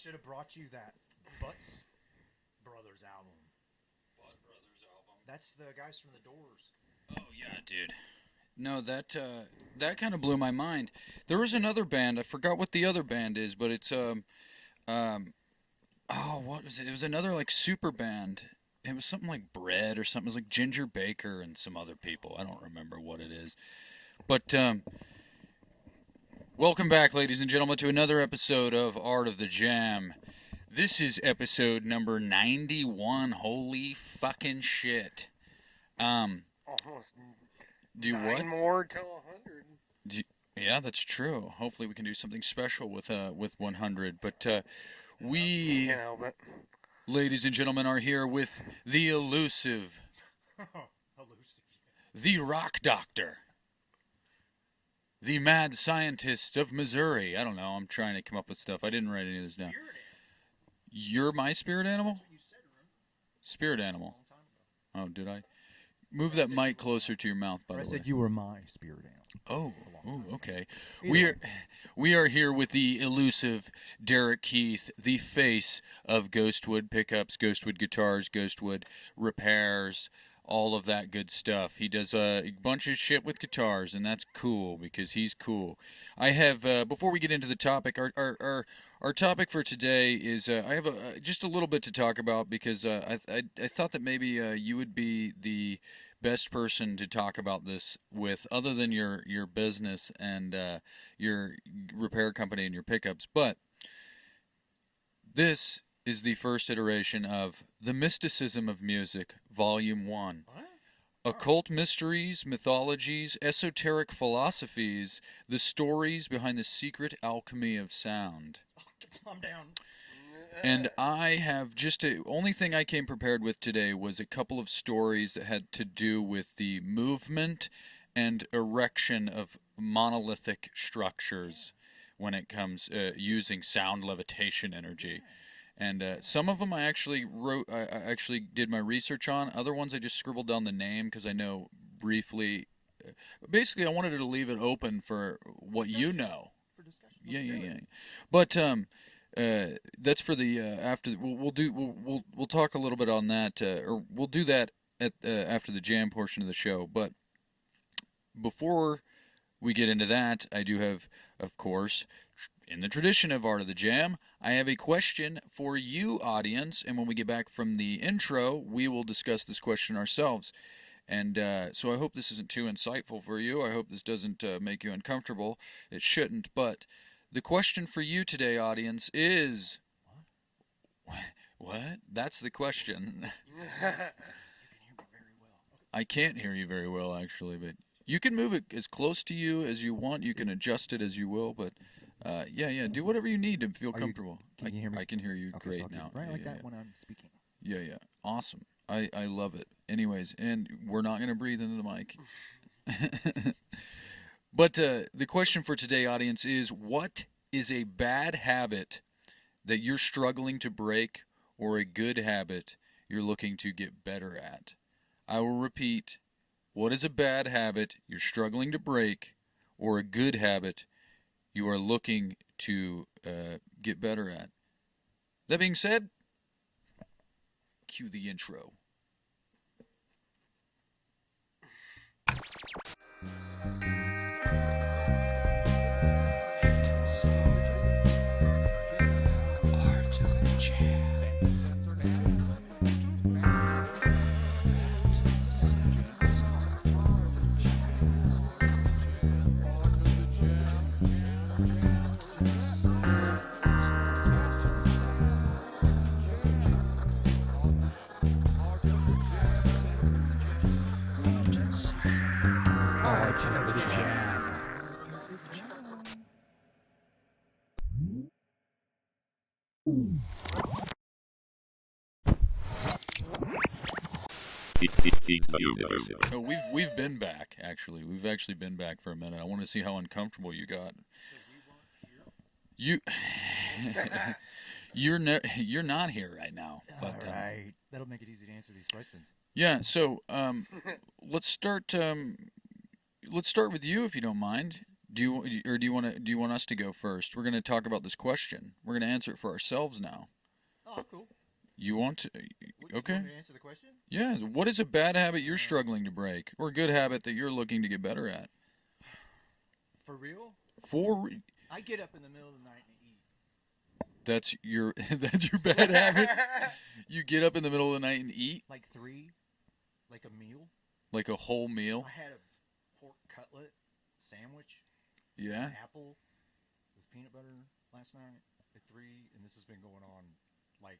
should have brought you that Butts Brothers album. Butt Brothers album? That's the guys from the Doors. Oh, yeah, dude. No, that kind of blew my mind. There was another band. I forgot what the other band is, but it's what was it? It was another like super band. It was something like Bread or something. It was like Ginger Baker and some other people. I don't remember what it is. But welcome back, ladies and gentlemen, to another episode of Art of the Jam. This is episode number 91. Holy fucking shit. Almost Do nine what? more till 100. Yeah, that's true. Hopefully we can do something special with 100. But we, Can't help it. ladies and gentlemen, are here with the elusive, Elusive. the rock doctor, the mad scientist of Missouri. I don't know. I'm trying to come up with stuff. I didn't write any of this down. Spirit animal. You're my spirit animal? That's what you said, remember? Spirit A animal. long time ago. Oh, did I? Move that mic closer to your mouth, by I the way. said you were my spirit animal. Oh, A long time okay. Either We are here with the elusive Derek Keith, the face of Ghostwood pickups, Ghostwood guitars, Ghostwood repairs, all of that good stuff. He does a bunch of shit with guitars, and that's cool because he's cool. I have before we get into the topic, our topic for today is I have just a little bit to talk about because I thought that maybe you would be the best person to talk about this with, other than your business and your repair company and your pickups. But this is the first iteration of The Mysticism of Music, Volume 1. What? Occult mysteries, mythologies, esoteric philosophies, the stories behind the secret alchemy of sound. Calm down. And I have only thing I came prepared with today was a couple of stories that had to do with the movement and erection of monolithic structures when it comes using sound levitation energy. And some of them I actually wrote. I actually did my research on. Other ones I just scribbled down the name because I know briefly. Basically, I wanted to leave it open for what you know. For discussion. Yeah. But that's for the after. We'll talk a little bit on that, or we'll do that at after the jam portion of the show. But before we get into that, I do have, of course, in the tradition of Art of the Jam, I have a question for you, audience. And when we get back from the intro, we will discuss this question ourselves. And so I hope this isn't too insightful for you. I hope this doesn't make you uncomfortable. It shouldn't. But the question for you today, audience, is... What? That's the question. You can hear me very well. I can't hear you very well, actually, but you can move it as close to you as you want. You can adjust it as you will, but yeah, do whatever you need to feel comfortable. Can you hear me? I can hear you Okay, great so I'll now. keep it right like Yeah. that when I'm speaking. Yeah, awesome. I love it. Anyways, and we're not going to breathe into the mic. But the question for today, audience, is what is a bad habit that you're struggling to break, or a good habit you're looking to get better at? I will repeat. What is a bad habit you're struggling to break, or a good habit you are looking to get better at? That being said, cue the intro. So we've been back, actually. We've actually been back for a minute. I want to see how uncomfortable you got. You you're not here right now. But, All right. That'll make it easy to answer these questions. Yeah. So let's start with you, if you don't mind. Do you want us to go first? We're going to talk about this question. We're going to answer it for ourselves now. Oh, cool. You want to? What, Okay. You want me to answer the question? Yeah. What is a bad habit you're struggling to break, or a good habit that you're looking to get better at? For real? I get up in the middle of the night and eat. That's your bad habit. You get up in the middle of the night and eat Like 3, like a meal. like a whole meal. I had a pork cutlet sandwich. Yeah. An apple with peanut butter last night at 3, and this has been going on like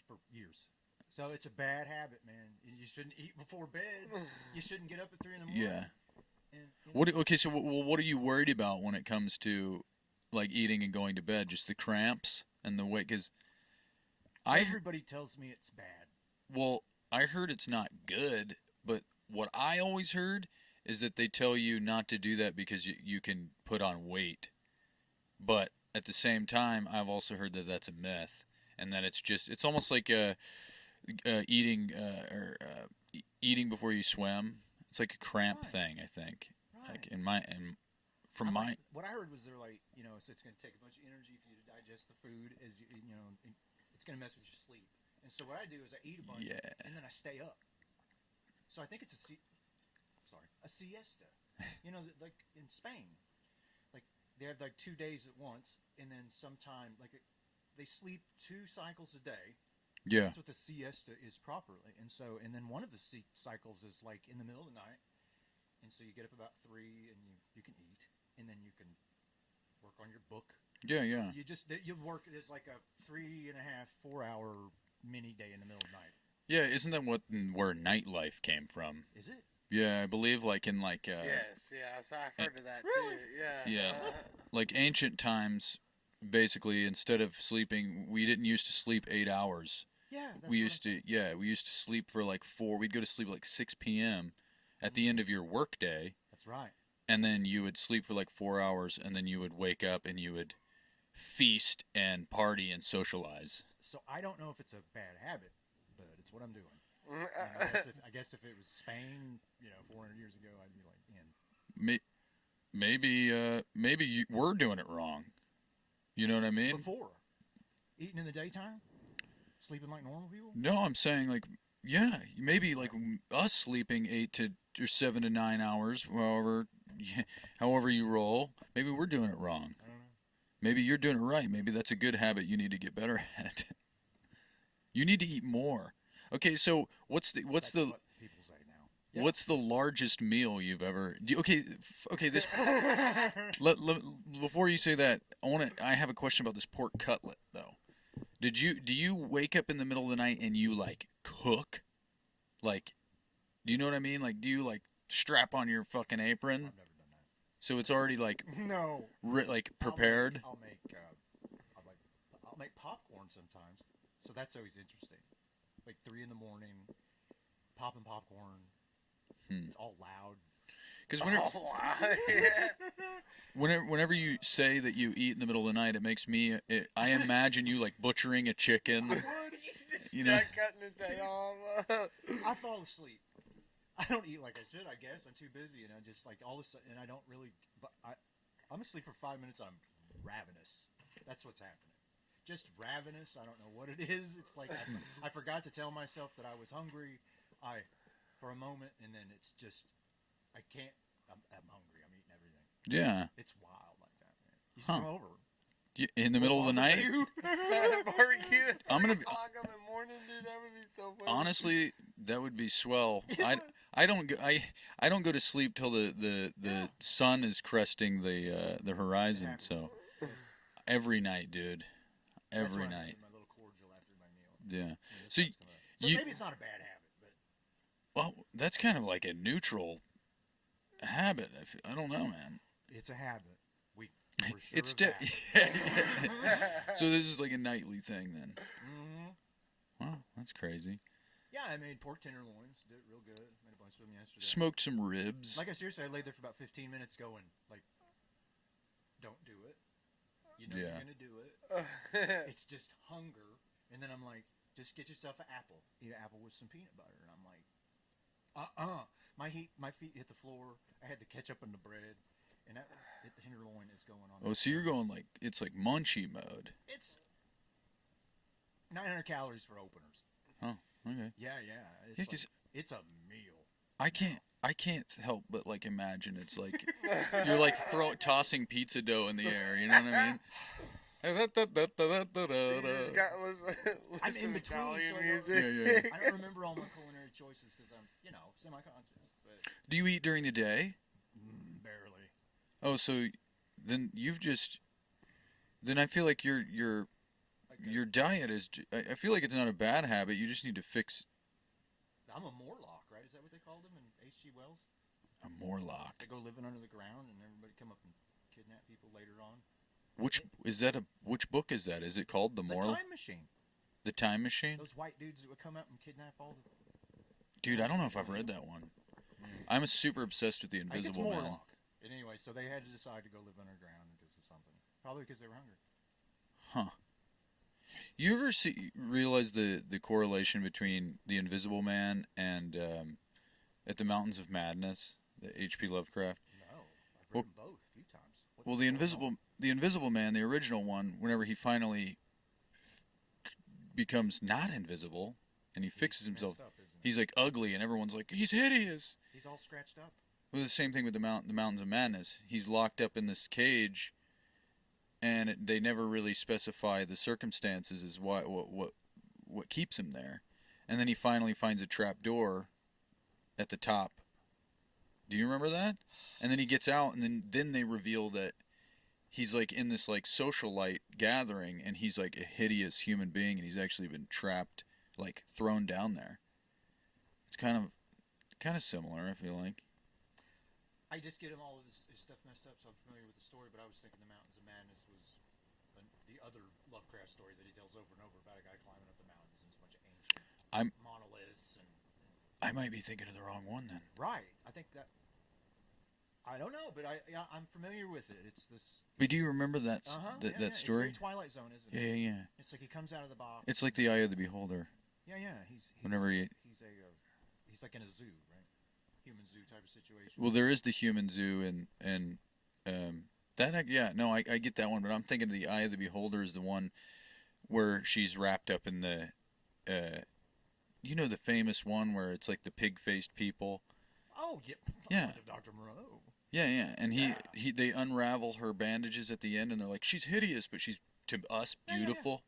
for years. So it's a bad habit, man. You shouldn't eat before bed. You shouldn't get up at 3 in the morning. Yeah. And, Okay, so what are you worried about when it comes to like eating and going to bed? Just the cramps and the weight? Because everybody tells me it's bad. Well, I heard it's not good, but what I always heard is that they tell you not to do that because you can put on weight. But at the same time, I've also heard that that's a myth, and that it's almost like eating eating before you swim. It's like a cramp thing, I think. Right. Like what I heard was they're like, so it's going to take a bunch of energy for you to digest the food, it's going to mess with your sleep. And so what I do is I eat a bunch, and then I stay up. So I think it's a siesta. Like in Spain, like they have like 2 days at once, and then sometime they sleep 2 cycles a day. Yeah. That's what the siesta is properly. And then one of the cycles is like in the middle of the night. And so you get up about 3 and you can eat, and then you can work on your book. Yeah, yeah. You work. There's like a 3.5, 4 hour mini day in the middle of the night. Yeah, isn't that where nightlife came from? Is it? Yeah, I believe like in like yes, so I've heard of that really? too. Yeah. Yeah. Like ancient times, basically instead of sleeping, we didn't used to sleep 8 hours. Yeah, we used to sleep for like 4. We'd go to sleep like 6 p.m. at the end of your work day. That's right. And then you would sleep for like 4 hours, and then you would wake up and you would feast and party and socialize. So I don't know if it's a bad habit, but it's what I'm doing. I guess if it was Spain, 400 years ago, I'd be like, man. Maybe we're doing it wrong. You know what I mean? Before eating in the daytime, sleeping like normal people. No, I'm saying like, yeah, maybe like us sleeping 8 to 7 to 9 hours, however you roll. Maybe we're doing it wrong. I don't know. Maybe you're doing it right. Maybe that's a good habit you need to get better at. You need to eat more. Okay, so what's the What people say now. Yeah. What's the largest meal you've ever? Okay. This. Before you say that, I have a question about this pork cutlet though. Do you wake up in the middle of the night and you like cook? Like, do you know what I mean? Like, do you like strap on your fucking apron? I've never done that. So it's already like no, like prepared. I'll make popcorn sometimes. So that's always interesting. Like 3 in the morning, popping popcorn. It's all loud. Because Yeah. whenever you say that you eat in the middle of the night, it makes me. I imagine you like butchering a chicken. You know, cutting his head off. I fall asleep. I don't eat like I should. I guess I'm too busy, and I just like all of a sudden, and I don't really. But I'm asleep for 5 minutes. I'm ravenous. That's what's happening. Just ravenous. I don't know what it is. It's like I forgot to tell myself that I was hungry. For a moment, and then it's just I can't. I'm hungry. I'm eating everything. Yeah. It's wild like that, man. You should come over. In the middle of the night? Barbecue. I'm gonna be. 3 o'clock in the morning, dude. That would be so funny. Honestly, that would be swell. I don't go to sleep till the sun is cresting the horizon. So every night, dude. Every night. My little cordial after my meal. Yeah. So maybe it's not a bad habit, but well, that's kind of like a neutral habit. I don't know, man. it's a habit. We're sure It's of that. So this is like a nightly thing then. Mm-hmm. Wow, that's crazy. Yeah, I made pork tenderloins. Did it real good. Made a bunch of them yesterday. Smoked some ribs. Like I seriously, I laid there for about 15 minutes going, like, don't do it. You know you're gonna do it. It's just hunger. And then I'm like, just get yourself an apple. Eat an apple with some peanut butter. And I'm like, my feet hit the floor. I had the ketchup on the bread. and that the tenderloin is going on. Oh, so you're going like it's like munchie mode. It's 900 calories for openers. Oh, okay. Yeah. Yeah, It's a meal. I can't help but like imagine it's like you're like tossing pizza dough in the air. You know what I mean? He's just got listen I'm in between, Italian so music. I don't remember all my culinary choices because I'm, semi-conscious. But Do you eat during the day? barely. Oh, so then then I feel like your diet is. I feel like it's not a bad habit. You just need to fix. I'm a Morlock, right? Is that what they called him in H.G. Wells? A Morlock. They go living under the ground, and everybody come up and kidnap people later on. Which book is that? Is it called The Morlock? The Time Machine. The Time Machine? Those white dudes that would come up and kidnap all the... Dude, I don't know if I've read that one. I'm super obsessed with the Invisible Man. Morlock. And anyway, so they had to decide to go live underground because of something. Probably because they were hungry. Huh. You ever realize the correlation between the Invisible Man and At the Mountains of Madness, the H.P. Lovecraft? No, I've read them both a few times. Well, the Invisible Man, the original one, whenever he finally becomes not invisible and he fixes himself, he's like ugly, and everyone's like, he's hideous. He's all scratched up. Well, the same thing with the Mountains of Madness. He's locked up in this cage, and they never really specify the circumstances as what keeps him there. And then he finally finds a trap door at the top. Do you remember that? And then he gets out, and then they reveal that he's like in this like socialite gathering, and he's like a hideous human being, and he's actually been trapped, like thrown down there. It's kind of similar, I feel like. I just get him all of his stuff messed up, so I'm familiar with the story, but I was thinking The Mountains of Madness was the other Lovecraft story that he tells over and over about a guy climbing up the mountains and there's a bunch of ancient monoliths. I might be thinking of the wrong one then. Right. I think that... I don't know, but I'm familiar with it. It's this... But do you remember that story? It's very Twilight Zone, isn't it? Yeah. It's like he comes out of the box. It's like the Eye of the Beholder. Yeah. He's like in a zoo, right? Human zoo type of situation. Well, there is the human zoo, and I get that one, but I'm thinking the Eye of the Beholder is the one where she's wrapped up in the, the famous one where it's like the pig-faced people. Oh yeah. Yeah. Dr. Moreau. Yeah, and they unravel her bandages at the end, and they're like, she's hideous, but she's to us beautiful,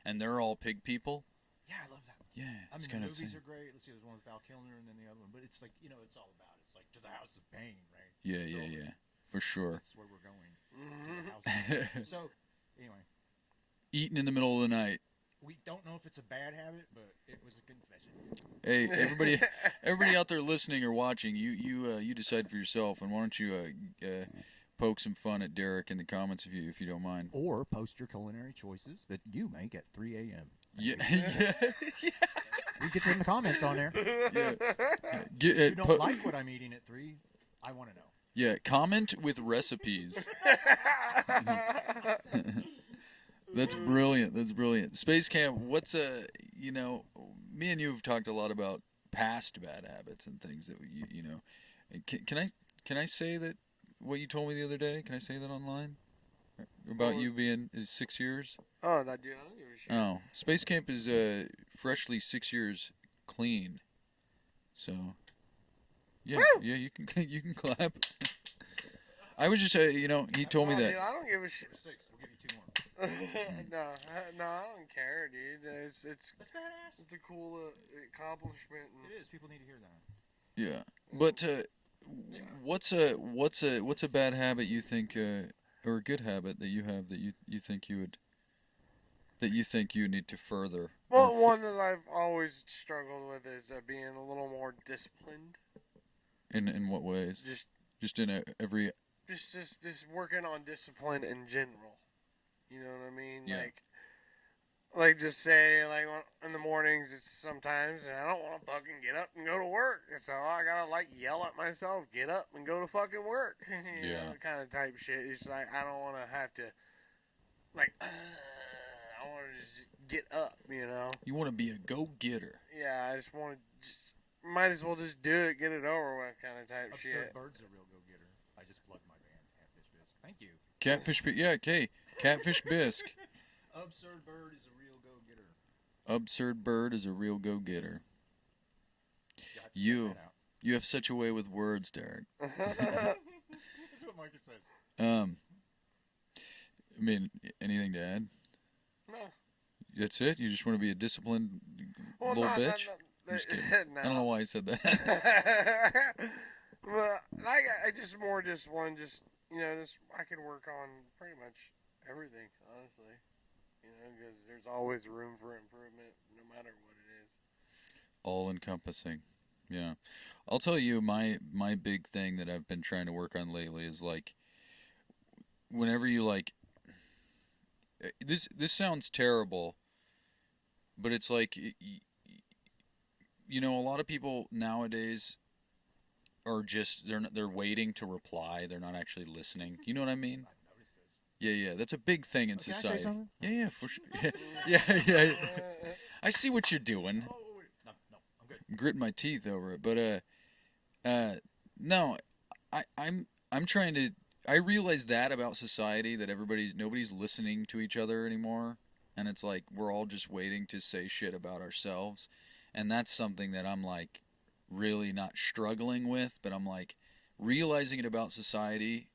and they're all pig people. Yeah, I love that. Yeah, I mean, the movies are great. Let's see, there's one with Val Kilmer and then the other one. But it's like, it's all about it. It's like To the House of Pain, right? Yeah. For sure. That's where we're going. To the House of Pain. So, anyway. Eating in the middle of the night. We don't know if it's a bad habit, but it was a confession. Hey, everybody out there listening or watching, you decide for yourself. And why don't you poke some fun at Derek in the comments if you don't mind. Or post your culinary choices that you make at 3 a.m. Yeah. We get in the comments on there. Yeah. If you don't like what I'm eating at 3, I want to know. Yeah, comment with recipes. That's brilliant. Space Camp, what's me and you have talked a lot about past bad habits and things that can I say that what you told me the other day? Can I say that online? About you being 6 years? Oh, that dude, I don't give a shit. Oh, Space Camp is freshly 6 years clean. So, yeah, Woo! yeah, you can clap. I was just, he told me that. Dude, I don't give a shit. 6, we'll give you 2 more. No, I don't care, dude. It's That's badass. It's a cool accomplishment. It is. People need to hear that. Yeah, but what's a bad habit you think, or a good habit that you have that you think you need to further? Well, one that I've always struggled with is being a little more disciplined. In what ways? Just in every. Just working on discipline in general. You know what I mean? Yeah. Like just say, like in the mornings, it's sometimes, and I don't want to fucking get up and go to work. So I gotta yell at myself, get up and go to fucking work. you know, kind of type shit. It's like, I don't want to have to, I want to just get up, you know? You want to be a go-getter. Yeah, I just want to, might as well just do it, get it over with kind of type shit. Absurd Bird's a real go-getter. I just plugged my band. Thank you. Catfish, yeah, okay. Catfish bisque. Absurd bird is a real go-getter. Absurd bird is a real go-getter. You have such a way with words, Derek. That's what Marcus says. I mean, anything to add? No. That's it? You just want to be a disciplined little bitch? I'm just kidding. No. I don't know why I said that. Well, I just I can work on pretty much everything, honestly. Because there's always room for improvement, no matter what it is. All encompassing. Yeah. I'll tell you my big thing that I've been trying to work on lately is like whenever you like this sounds terrible, but it's like a lot of people nowadays are just they're waiting to reply. They're not actually listening. You know what I mean? I've noticed this. Yeah, that's a big thing in Can I society. say something? Yeah, for sure. Yeah. I see what you're doing. Oh, no, I'm good. I'm gritting my teeth over it, but no, I'm trying to. I realize that about society that nobody's listening to each other anymore, and it's like we're all just waiting to say shit about ourselves, and that's something that I'm like really not struggling with, but I'm like realizing it about society.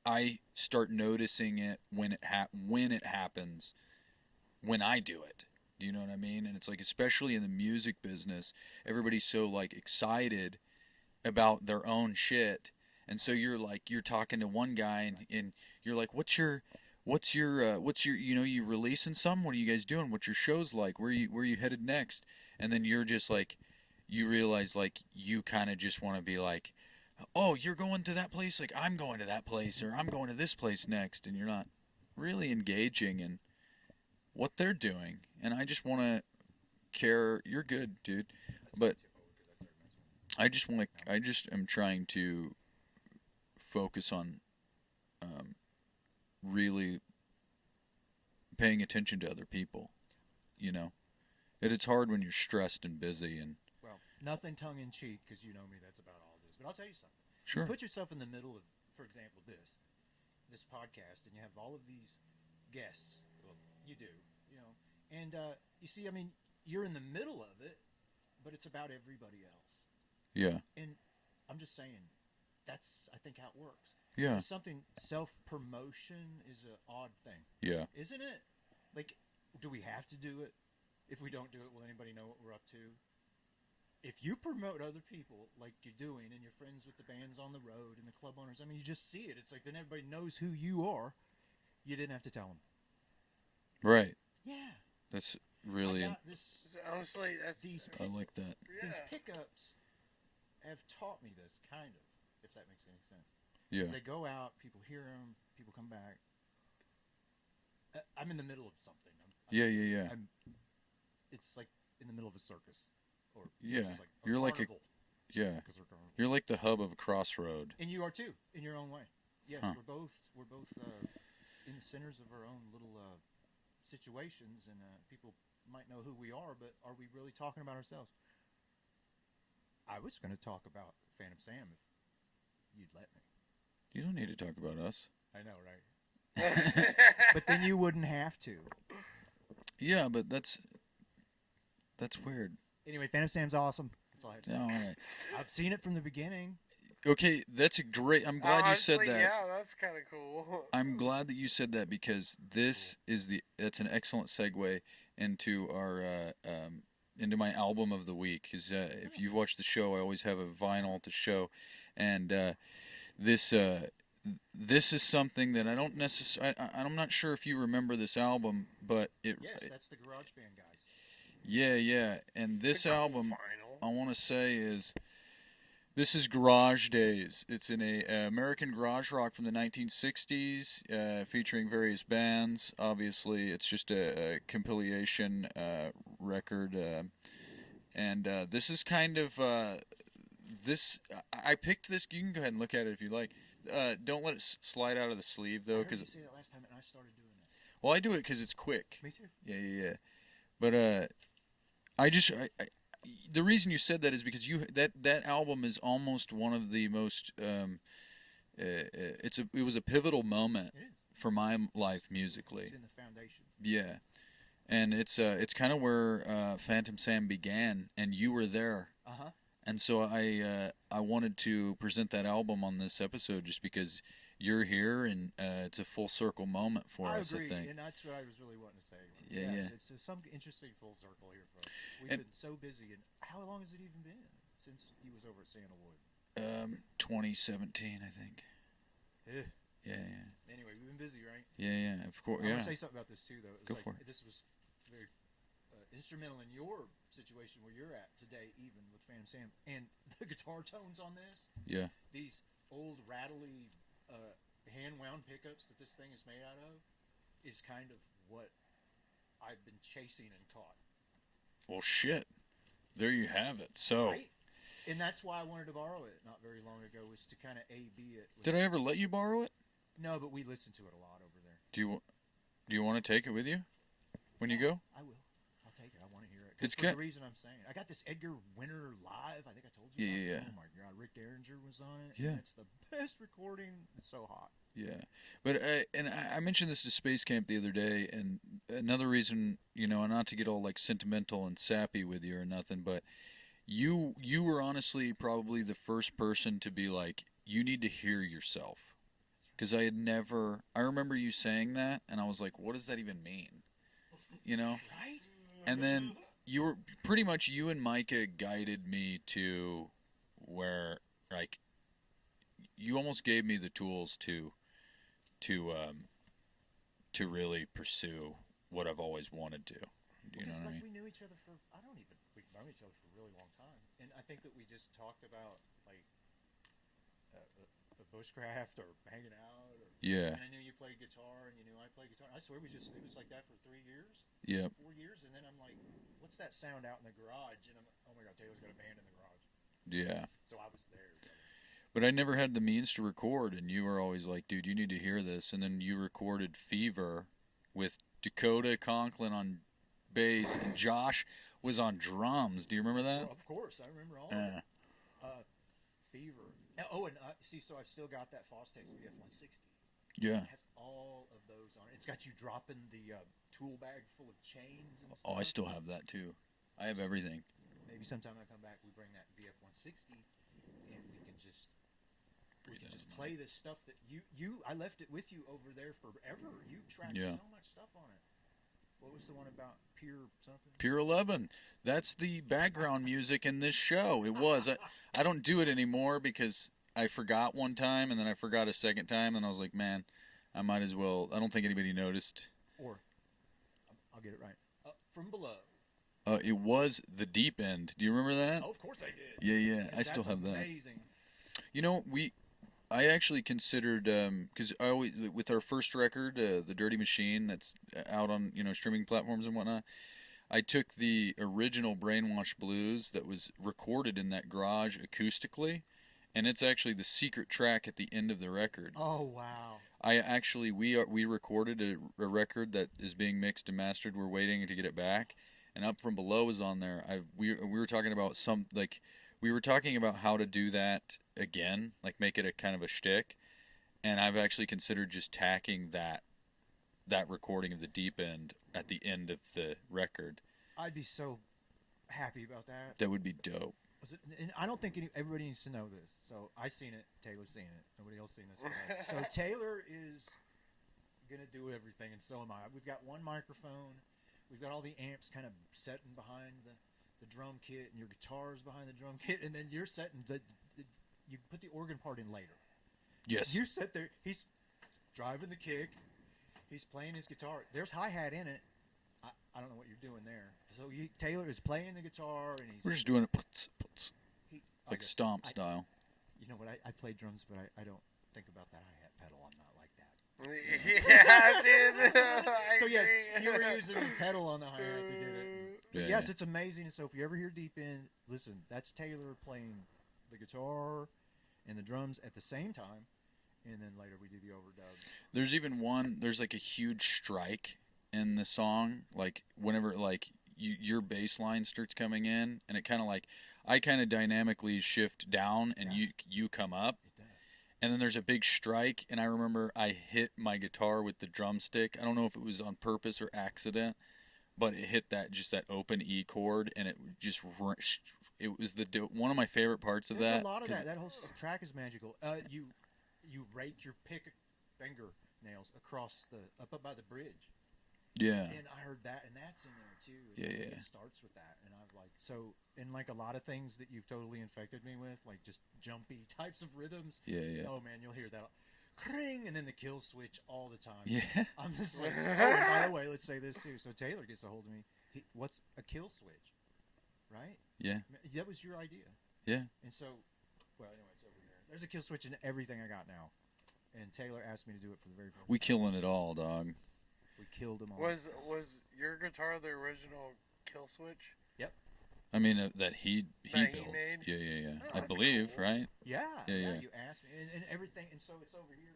I start noticing it when it happens, when I do it. Do you know what I mean? And it's like, especially in the music business, everybody's so like excited about their own shit, and so you're talking to one guy and you're like, what's your you releasing something? What are you guys doing? What's your shows like? Where you headed next? And then you're just like, you realize like you kind of just want to be like, oh, you're going to that place? Like, I'm going to that place, or I'm going to this place next, and you're not really engaging in what they're doing. And I just want to care. You're good, dude. But I just am trying to focus on really paying attention to other people, it's hard when you're stressed and busy and... Well, nothing tongue-in-cheek, because you know me, that's about all it is. But I'll tell you something. Sure. You put yourself in the middle of, for example, this podcast, and you have all of these guests. Well, you do, and you see, I mean, you're in the middle of it, but it's about everybody else. Yeah. And I'm just saying, that's, I think, how it works. Yeah. There's something, self-promotion is an odd thing. Yeah. Isn't it? Like, do we have to do it? If we don't do it, will anybody know what we're up to? If you promote other people like you're doing, and you're friends with the bands on the road and the club owners, I mean, you just see it. It's like then everybody knows who you are. You didn't have to tell them. Right. Yeah. That's really... Honestly, I like that. Yeah. These pickups have taught me this, kind of, if that makes any sense. Yeah. As they go out, people hear them, people come back. I'm in the middle of something. Yeah. It's like in the middle of a circus. Or yeah. Like You're like carnival. Yeah. You're like the hub of a crossroad. And you are too, in your own way. Yes, Huh. we're both in the centers of our own little situations, and people might know who we are, but are we really talking about ourselves? I was going to talk about Phantom Sam if you'd let me. You don't need to talk about us. I know, right? But then you wouldn't have to. Yeah, but that's weird. Anyway, Phantom Sam's awesome. That's all I have to say. No, all right. I've seen it from the beginning. Okay, that's a great... I'm glad you said that. Yeah, that's kind of cool. I'm glad that you said that, because that's an excellent segue into our into my album of the week. Because if you've watched the show, I always have a vinyl to show, and this is something that I don't necessarily... I'm not sure if you remember this album, but Yes, that's the Garage Band guys. Yeah, and this album, Vinyl. I want to say this is Garage Days. It's an American garage rock from the 1960s, featuring various bands. Obviously, it's just a compilation record, and this is kind of this. I picked this. You can go ahead and look at it if you like. Don't let it slide out of the sleeve though, because you say that last time, and I started doing that. Well, I do it because it's quick. Me too. Yeah. But the reason you said that is because that album is almost one of the most it was a pivotal moment for my life musically. It's in the foundation. Yeah, and it's kind of where Phantom Sam began, and you were there. And so I wanted to present that album on this episode just because you're here, and it's a full circle moment for us. I agree, I think, and that's what I was really wanting to say. Yeah. It's some interesting full circle here for us. We've been so busy, and how long has it even been since he was over at Sandalwood? 2017, I think. Yeah. Anyway, we've been busy, right? Yeah, of course. I want to say something about this too, though. Go for it. This was very instrumental in your situation where you're at today, even with Phantom Sam, and the guitar tones on this. Yeah. These old rattly hand wound pickups that this thing is made out of is kind of what I've been chasing and caught. Well, shit. There you have it. So. Right? And that's why I wanted to borrow it not very long ago, was to kind of A-B it. Did I ever let you borrow it? No, but we listen to it a lot over there. Do you want to take it with you when you go? I will. I'll take it. I want to hear it. It's for the reason I'm saying. I got this Edgar Winter live. I think I told you. Yeah. Oh my God, Rick Derringer was on it. Yeah. And it's the best recording. It's so hot. Yeah, but I mentioned this to Space Camp the other day, and another reason, not to get all like sentimental and sappy with you or nothing, but you were honestly probably the first person to be like, you need to hear yourself, because I remember you saying that, and I was like, what does that even mean, Right. And then you and Micah guided me to where, like, you almost gave me the tools to really pursue what I've always wanted to. Do you know what I mean? We knew each other for we've known each other for a really long time, and I think that we just talked about like the bushcraft or hanging out. Yeah. And I knew you played guitar, and you knew I played guitar. I swear it was like that for 3 years. Yeah. 4 years, and then I'm like, what's that sound out in the garage? And I'm like, oh my God, Taylor's got a band in the garage. Yeah. So I was there. But I never had the means to record, and you were always like, dude, you need to hear this. And then you recorded Fever with Dakota Conklin on bass, and Josh was on drums. Do you remember that? Of course, I remember all of it. Fever. Oh, and so I've still got that Fostex VF-160. Yeah. It has all of those on it. It's got you dropping the tool bag full of chains and stuff. Oh, I still have that too. I have everything. Maybe sometime I come back, we bring that VF-160, and we can just play this stuff that I left it with you over there forever. You tracked so much stuff on it. What was the one about Pure something? Pure 11. That's the background music in this show. It was. I don't do it anymore because I forgot one time, and then I forgot a second time, and I was like, man, I might as well. I don't think anybody noticed. Or, I'll get it right. From Below. It was The Deep End. Do you remember that? Oh, of course I did. Yeah. I still have that. Amazing. I actually considered, because I always, with our first record, The Dirty Machine, that's out on, streaming platforms and whatnot, I took the original Brainwash Blues that was recorded in that garage acoustically, and it's actually the secret track at the end of the record. Oh, wow. We recorded a record that is being mixed and mastered. We're waiting to get it back, and Up From Below is on there. We were talking about we were talking about how to do that again, like make it a kind of a shtick, and I've actually considered just tacking that recording of The Deep End at the end of the record. I'd be so happy about that. That would be dope. And I don't think everybody needs to know this. So I've seen it. Taylor's seen it. Nobody else seen this. So Taylor is going to do everything, and so am I. We've got one microphone. We've got all the amps kind of setting behind the drum kit, and your guitar's behind the drum kit, and then you're setting you put the organ part in later. Yes. You sit there. He's driving the kick. He's playing his guitar. There's hi-hat in it. I don't know what you're doing there. So Taylor is playing the guitar, and we're just doing it like stomp style. You know what? I play drums, but I don't think about that hi-hat pedal. I'm not like that. Yeah, dude. So yes, you were using the pedal on the hi-hat to get it. But yes, it's amazing. So if you ever hear Deep End, listen, that's Taylor playing the guitar and the drums at the same time, and then later we do the overdub. There's like a huge strike in the song, like whenever like your bass line starts coming in, and it kind of like I kind of dynamically shift down, and you come up, and then there's a big strike, and I remember I hit my guitar with the drumstick. I don't know if it was on purpose or accident, but it hit that open E chord, and it just it was one of my favorite parts of that. There's a lot of that. That whole track is magical. You rake your fingernails across up by the bridge. Yeah. And I heard that, and that's in there too. Yeah. It starts with that, and I'm like, so in like a lot of things that you've totally infected me with, like just jumpy types of rhythms. Yeah. Oh man, you'll hear that, cring, and then the kill switch all the time. Yeah. I'm just like, oh, and by the way, let's say this too. So Taylor gets a hold of me. What's a kill switch? Right? Yeah. That was your idea. Yeah. And so, well, anyway, it's over here. There's a kill switch in everything I got now, and Taylor asked me to do it for the very first time. We killing it all, dog. We killed them all. Was your guitar the original kill switch? Yep. I mean that he That built. he made? Yeah. Oh, I that's believe, cool. right? Yeah. Yeah. You asked me, and everything, and so it's over here.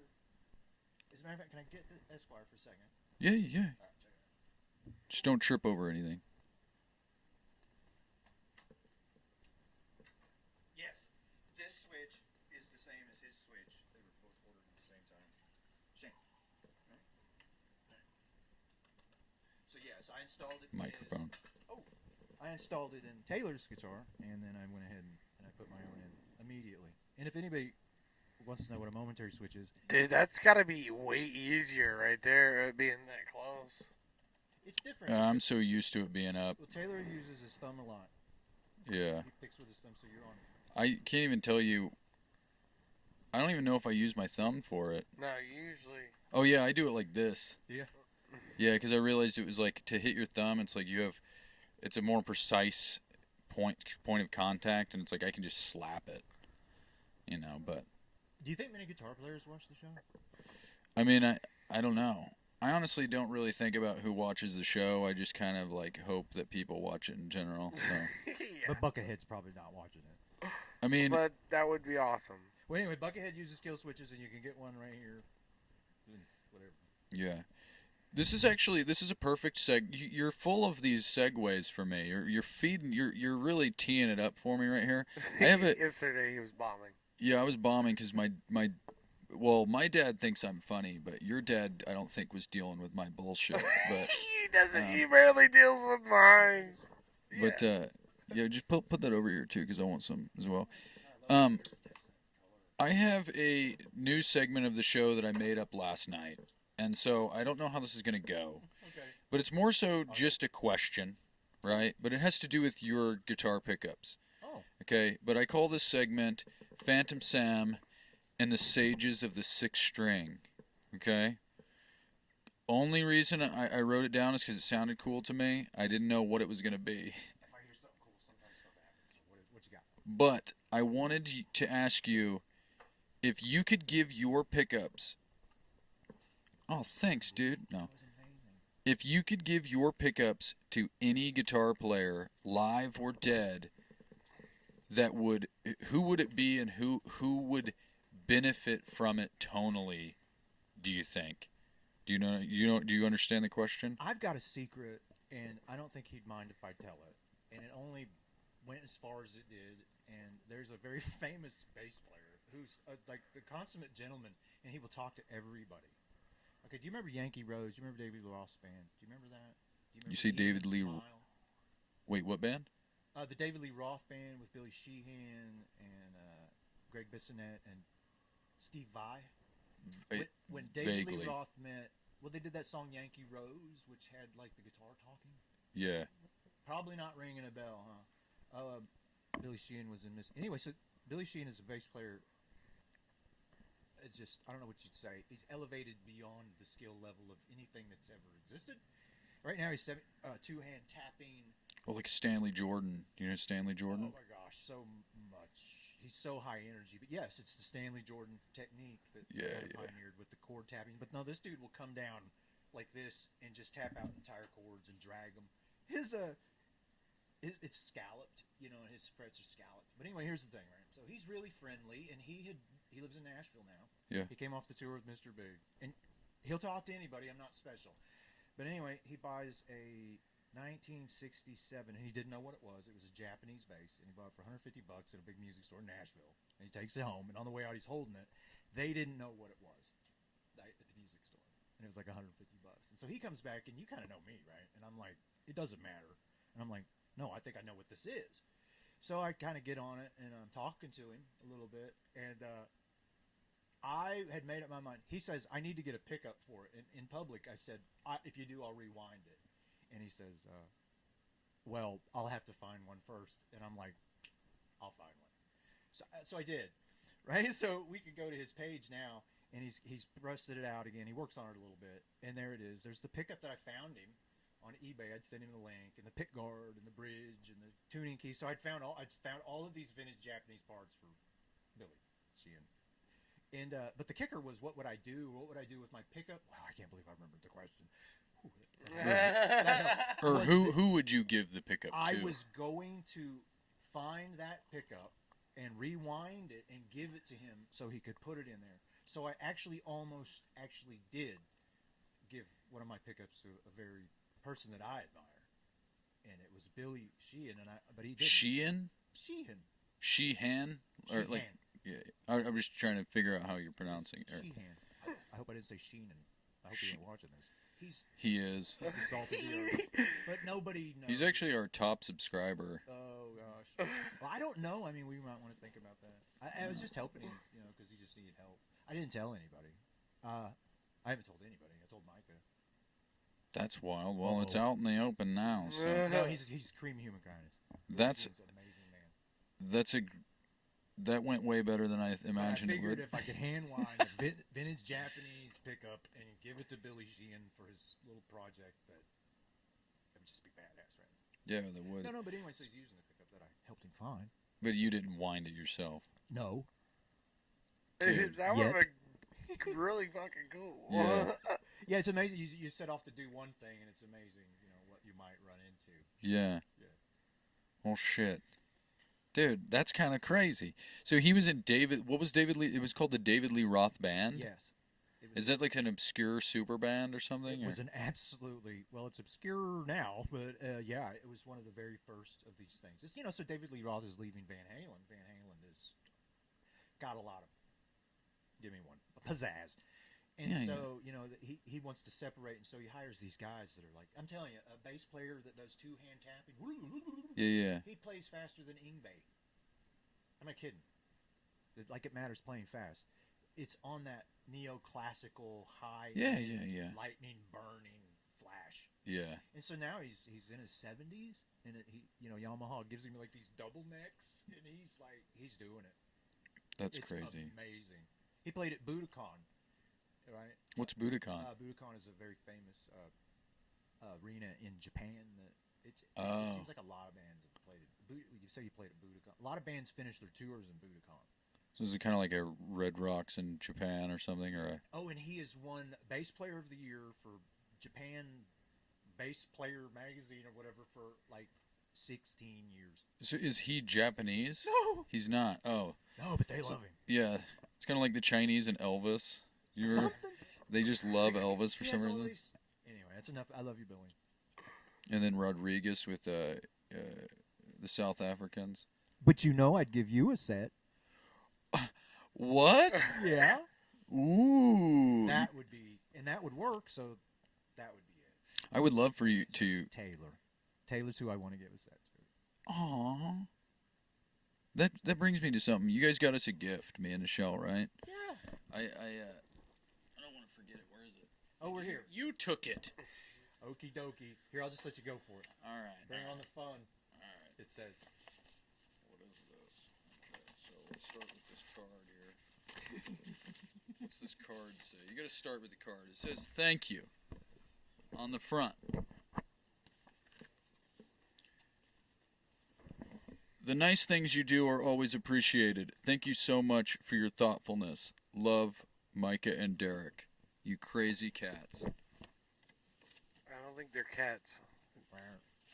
As a matter of fact, can I get the Esquire for a second? Yeah. All right, check it out. Just don't trip over anything. Yes, this switch is the same as his switch. They were both ordered at the same time. Shane. Right? So yes, I installed it. Microphone. I installed it in Taylor's guitar, and then I went ahead and I put my own in immediately. And if anybody wants to know what a momentary switch is, Dude, that's got to be way easier right there, being that close. it's different. I'm so used to it being up. Well, Taylor uses his thumb a lot. Yeah. He picks with his thumb, so you're on it. I can't even tell you. I don't even know if I use my thumb for it. No, usually. Oh yeah, I do it like this. Do you? Yeah, because I realized it was like to hit your thumb. It's like it's a more precise point of contact, and it's like I can just slap it. But Do you think many guitar players watch the show? I mean, I don't know. I honestly don't really think about who watches the show. I just kind of like hope that people watch it in general. So Yeah. But Buckethead's probably not watching it. I mean, But that would be awesome. Well, anyway, Buckethead uses kill switches, and you can get one right here. Whatever. yeah. This is a perfect You're full of these segues for me. You're really teeing it up for me right here. I have it. Yesterday he was bombing. Yeah, I was bombing because my dad thinks I'm funny, but your dad I don't think was dealing with my bullshit. But He doesn't. He barely deals with mine. but yeah, just put that over here too because I want some as well. I have a new segment of the show that I made up last night, and so I don't know how this is going to go. Okay. But it's more so just a question, right? But it has to do with your guitar pickups. Oh. Okay, but I call this segment Phantom Sam and the Sages of the Sixth String. Okay? Only reason I wrote it down is because it sounded cool to me. I didn't know what it was going to be. If I hear something cool, sometimes stuff happens. So what you got? But I wanted to ask you if you could give your pickups. Oh, thanks, dude. No. That was amazing. If you could give your pickups to any guitar player, live or dead, who would it be and who would benefit from it tonally, do you think? Do you understand the question? I've got a secret, and I don't think he'd mind if I tell it. And it only went as far as it did. And there's a very famous bass player who's like the consummate gentleman, and he will talk to everybody. Okay, do you remember Yankee Rose? Do you remember David Lee Roth's band? Do you remember that? Do you You see Even David Lee- Smile? Wait, what band? The David Lee Roth band with Billy Sheehan and Greg Bissonette and Steve Vai. When David Vaguely. Lee Roth met, well, they did that song Yankee Rose, which had like the guitar talking. Yeah. Probably not ringing a bell, huh? Billy Sheehan was in this. Anyway, so Billy Sheehan is a bass player. It's just, I don't know what you'd say. He's elevated beyond the skill level of anything that's ever existed. Right now, he's two-hand tapping. Well, like Stanley Jordan. You know Stanley Jordan? Oh my gosh, so much. He's so high energy. But yes, it's the Stanley Jordan technique that pioneered with the chord tapping. But no, this dude will come down like this and just tap out entire chords and drag them. It's scalloped, and his frets are scalloped. But anyway, here's the thing, right? So he's really friendly, and he lives in Nashville now. Yeah. He came off the tour with Mr. Big, and he'll talk to anybody. I'm not special. But anyway, he buys a 1967, and he didn't know what it was. It was a Japanese bass, and he bought it for $150 at a big music store in Nashville. And he takes it home, and on the way out, he's holding it. They didn't know what it was at the music store, and it was like $150. And so he comes back, and you kind of know me, right? And I'm like, it doesn't matter. And I'm like, no, I think I know what this is. So I kind of get on it, and I'm talking to him a little bit, and I had made up my mind. He says, I need to get a pickup for it. In public, I said, if you do, I'll rewind it. And he says, well, I'll have to find one first. And I'm like, I'll find one. So I did, right? So we could go to his page now, and he's rusted it out again. He works on it a little bit, and there it is. There's the pickup that I found him on eBay. I'd send him the link, and the pick guard, and the bridge, and the tuning key. So I'd found all of these vintage Japanese parts for Billy Sheehan. And but the kicker was, what would I do? What would I do with my pickup? Wow, I can't believe I remembered the question. That helps. Or who would you give the pickup to? I was going to find that pickup and rewind it and give it to him so he could put it in there. So I almost did give one of my pickups to a very person that I admire, and it was Billy Sheehan, but he didn't. Sheehan? Sheehan. Or like, yeah. I'm just trying to figure out how you're pronouncing it. Sheehan. I hope I didn't say Sheenan. I hope he ain't watching this. He is. He's the salt of the earth. But nobody knows. He's actually our top subscriber. Oh, gosh. Well, I don't know. I mean, we might want to think about that. I was just helping him, because he just needed help. I didn't tell anybody. I haven't told anybody. I told Micah. That's wild. Well, it's out in the open now. So. No, he's cream human kindness. That's an amazing man. That went way better than I imagined it would. I figured if I could hand wind a vintage Japanese pickup and give it to Billy Sheehan for his little project, that would just be badass, right? Yeah, that would. No, but anyway, so he's using the pickup that I helped him find. But you didn't wind it yourself. No. That would have been really fucking cool. Yeah. Yeah, it's amazing. You set off to do one thing, and it's amazing, what you might run into. Yeah. Well, shit. Dude, that's kind of crazy. So he was in what was David Lee? It was called the David Lee Roth Band? Yes. Is that like an obscure super band or something? It was an absolutely, well, it's obscure now, but yeah, it was one of the very first of these things. It's, so David Lee Roth is leaving Van Halen. Van Halen has got a lot of, give me one, pizzazz. And he wants to separate, and so he hires these guys that are like, I'm telling you, a bass player that does two-hand tapping. Yeah. He plays faster than Yngwie. I'm not kidding. Like it matters playing fast. It's on that neoclassical high lightning burning flash. Yeah. And so now he's in his 70s, and Yamaha gives him like these double necks, and he's doing it. It's crazy. Amazing. He played at Budokan. Right. What's Budokan? Budokan is a very famous arena in Japan. It seems like a lot of bands have played it. You say you played at Budokan. A lot of bands finish their tours in Budokan. So is it kind of like a Red Rocks in Japan or something, or? Oh, and he has won Bass Player of the Year for Japan Bass Player Magazine or whatever for like 16 years. So is he Japanese? No, he's not. Oh, no, but they love him. Yeah, it's kind of like the Chinese and Elvis. They just love Elvis for some reason. Anyway, that's enough. I love you, Billy. And then Rodriguez with the South Africans. But I'd give you a set. What? Yeah. Ooh. That would work. So that would be it. I would love for you to. Taylor's who I want to give a set to. Aww. That brings me to something. You guys got us a gift, me and Michelle, right? Yeah. I don't want to forget it. Where is it? Oh, we're here. You took it. Okie dokie. Here, I'll just let you go for it. All right. Bring on the fun. All right. It says. What is this? Okay, so let's start with this card here. What's this card say? You got to start with the card. It says "Thank you" on the front. The nice things you do are always appreciated. Thank you so much for your thoughtfulness. Love, Micah and Derek. You crazy cats. I don't think they're cats.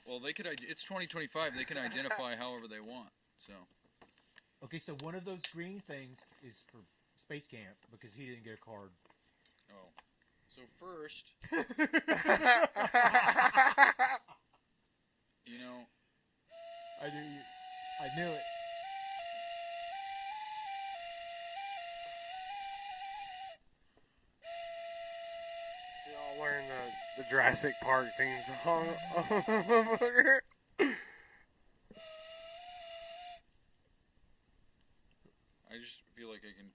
Well, they could. It's 2025. They can identify however they want. So. Okay, so one of those green things is for Space Camp because he didn't get a card. Oh. So first. I knew it. Jurassic Park theme song. Motherfucker. I just feel like I can.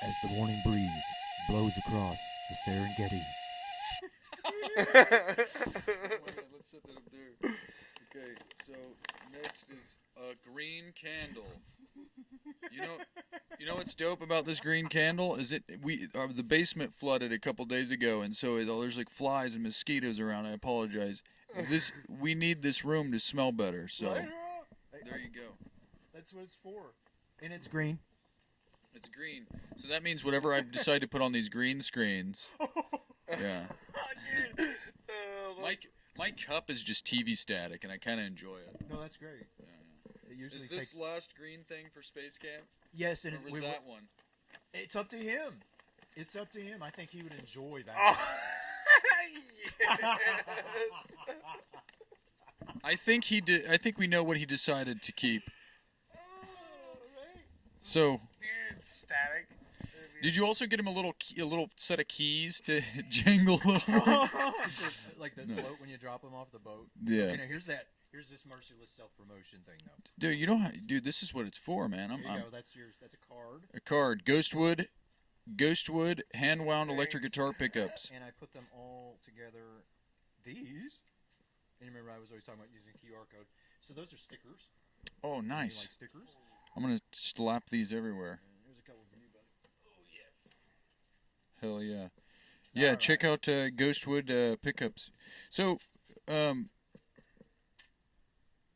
As the morning breeze blows across the Serengeti. Oh my God, let's set that up there. Okay, so next is a green candle. You know what's dope about this green candle is the basement flooded a couple days ago, and so there's like flies and mosquitoes around. I apologize. We need this room to smell better. So there you go. That's what it's for. And it's green. It's green. So that means whatever I decide to put on these green screens. Yeah. My cup is just TV static, and I kind of enjoy it. No, that's great. Yeah. It usually is this last green thing for Space Camp? Yes, and or was that one? It's up to him. It's up to him. I think he would enjoy that. Oh. Yes. I think he did. I think we know what he decided to keep. Right. So. Dude, static. Did you also get him a little set of keys to jingle? Like the float when you drop them off the boat. Yeah. Okay, now here's this merciless self-promotion thing, though. Dude, you don't. Dude, this is what it's for, man. There you go. That's yours. That's a card. A card. Ghostwood hand-wound electric guitar pickups. And I put them all together. These. And remember, I was always talking about using a QR code. So those are stickers. Oh, nice. You like stickers? I'm gonna slap these everywhere. Here's a couple for you, buddy. Oh yeah. Hell yeah. Yeah, All check out Ghostwood pickups. So,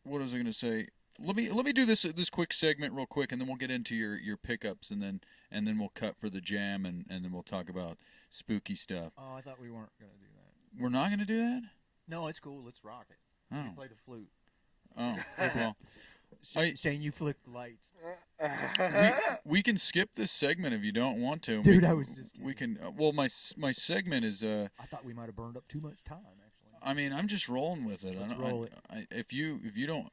what was I gonna say? Let me do this quick segment real quick, and then we'll get into your pickups, and then we'll cut for the jam, and then we'll talk about spooky stuff. Oh, I thought we weren't gonna do that. We're not gonna do that? No, it's cool. Let's rock it. Oh. You play the flute. Oh, well. Shane, you flick the lights. We can skip this segment if you don't want to. Dude, I was just kidding. We can. Well, my segment is. I thought we might have burned up too much time. Actually. I mean, I'm just rolling with it. Let's roll it. If you don't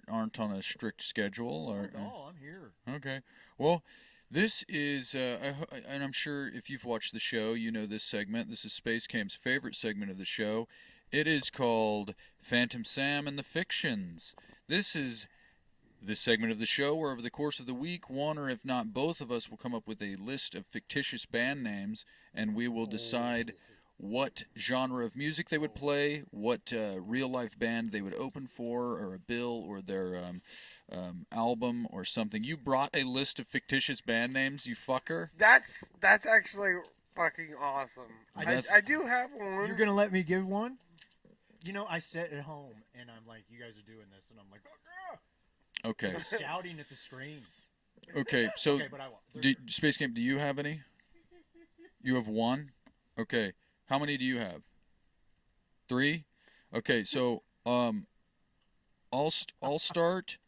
aren't on a strict schedule or. No, I'm here. Okay. Well, this is, and I'm sure if you've watched the show, you know this segment. This is Space Camp's favorite segment of the show. It is called Phantom Sam and the Fictions. This is this segment of the show where over the course of the week, one or if not both of us will come up with a list of fictitious band names, and we will decide what genre of music they would play, what real-life band they would open for, or a bill, or their album, or something. You brought a list of fictitious band names, you fucker? That's actually fucking awesome. I do have one. You're gonna let me give one? You know, I sit at home and I'm like, you guys are doing this, and I'm like, oh, okay. I'm shouting at the screen. Okay, so Okay, but I won't. Space Camp, do you have any? You have one? Okay. How many do you have? 3? Okay, so I'll start.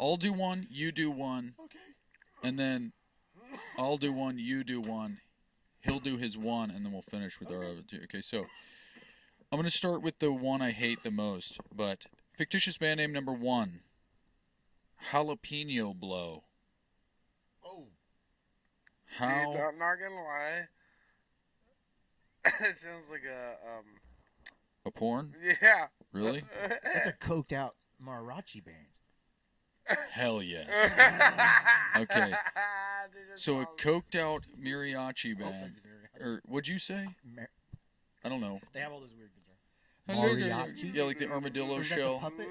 I'll do one, you do one. Okay. And then I'll do one, you do one. He'll do his one, and then we'll finish with our other two. Okay, so I'm going to start with the one I hate the most, but fictitious band name number 1, Jalapeno Blow. Oh. Dude, I'm not gonna lie. It sounds like a porn? Yeah. Really? That's a coked out mariachi band. Hell yes. Okay. So a coked out mariachi band. Or what'd you say? I don't know. They have all those weird guitars. Mariachi? Yeah, like the armadillo shell. Puppet?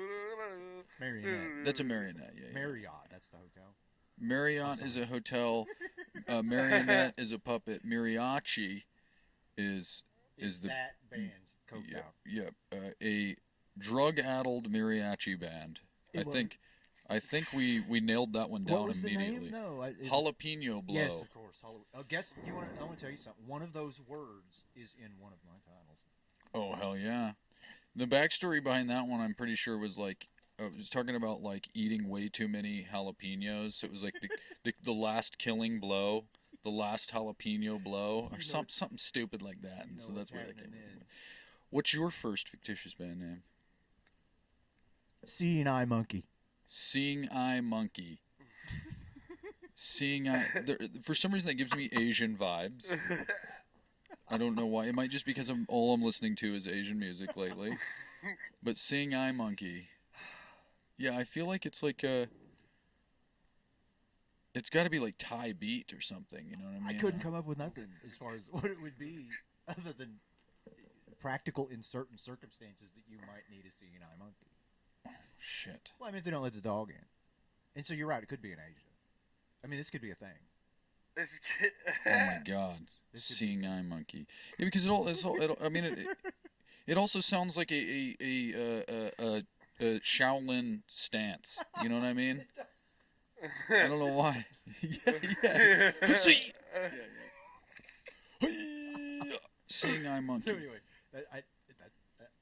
Marionette. That's a marionette, yeah. Marriott, that's the hotel. Marriott is a hotel. Marionette is a puppet. Mariachi is the that band coked out. Yeah, a drug-addled mariachi band. I think we nailed that one down what was immediately. The name? No, Jalapeno Blow. Yes, of course. Guess I want to tell you something. One of those words is in one of my titles. Oh hell yeah! The backstory behind that one, I'm pretty sure, was like I was talking about like eating way too many jalapenos. So it was like the last killing blow. The last jalapeno blow, or something stupid like that, and so that's where that came from. What's your first fictitious band name? Seeing Eye Monkey. Seeing Eye Monkey. Seeing Eye. For some reason, that gives me Asian vibes. I don't know why. It might just because all I'm listening to is Asian music lately. But Seeing Eye Monkey. Yeah, I feel like it's like a... It's got to be like Thai beat or something, you know what I mean? I couldn't come up with nothing as far as what it would be other than practical in certain circumstances that you might need a seeing eye monkey. Oh, shit. Well, I mean, if they don't let the dog in. And so you're right, it could be in Asia. I mean, this could be a thing. Oh my God. Seeing Eye Monkey. Yeah, because I mean, it also sounds like a Shaolin stance. You know what I mean? I don't know why. yeah. See. Yeah. Seeing Eye Monkey. So anyway,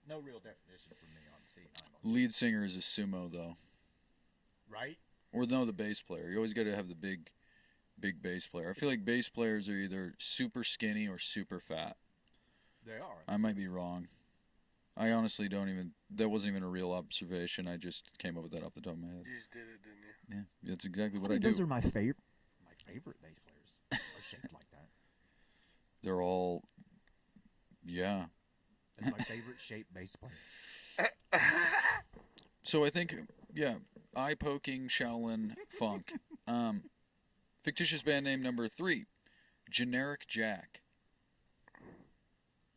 no real definition for me on seeing eye monkey. Lead singer is a sumo, though. Right? Or no, the bass player. You always got to have the big bass player. I feel like bass players are either super skinny or super fat. They are. I might be wrong. I honestly don't even... That wasn't even a real observation. I just came up with that off the top of my head. You just did it, didn't you? Yeah, that's exactly what I do. Those are my favorite bass players are shaped like that. They're all... Yeah. That's my favorite shaped bass player. So I think, yeah, eye-poking Shaolin funk. Fictitious band name number 3, Generic Jack.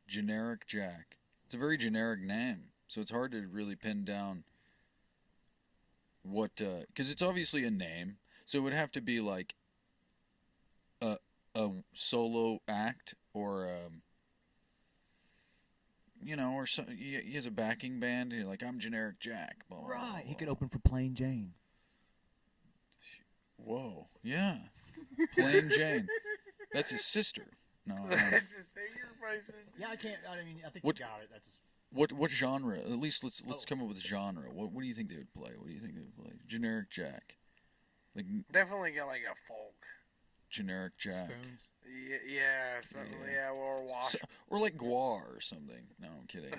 Generic Jack. It's a very generic name, so it's hard to really pin down what... Because it's obviously a name, so it would have to be like a solo act or... or so, he has a backing band, and you're like, I'm Generic Jack. Blah, blah, Right. blah, He could blah. open for Plain Jane. Whoa. Yeah. Plain Jane. That's his sister. No. That's his singer, person. Yeah, I can't. I mean, I think What- you got it. That's What genre? At least let's come up with genre. What do you think they would play? What do you think they would play? Generic Jack. Like Definitely got like a folk. Generic Jack. Spoons. Yeah, something. Yeah, or wash. So, or like Guar or something. No, I'm kidding.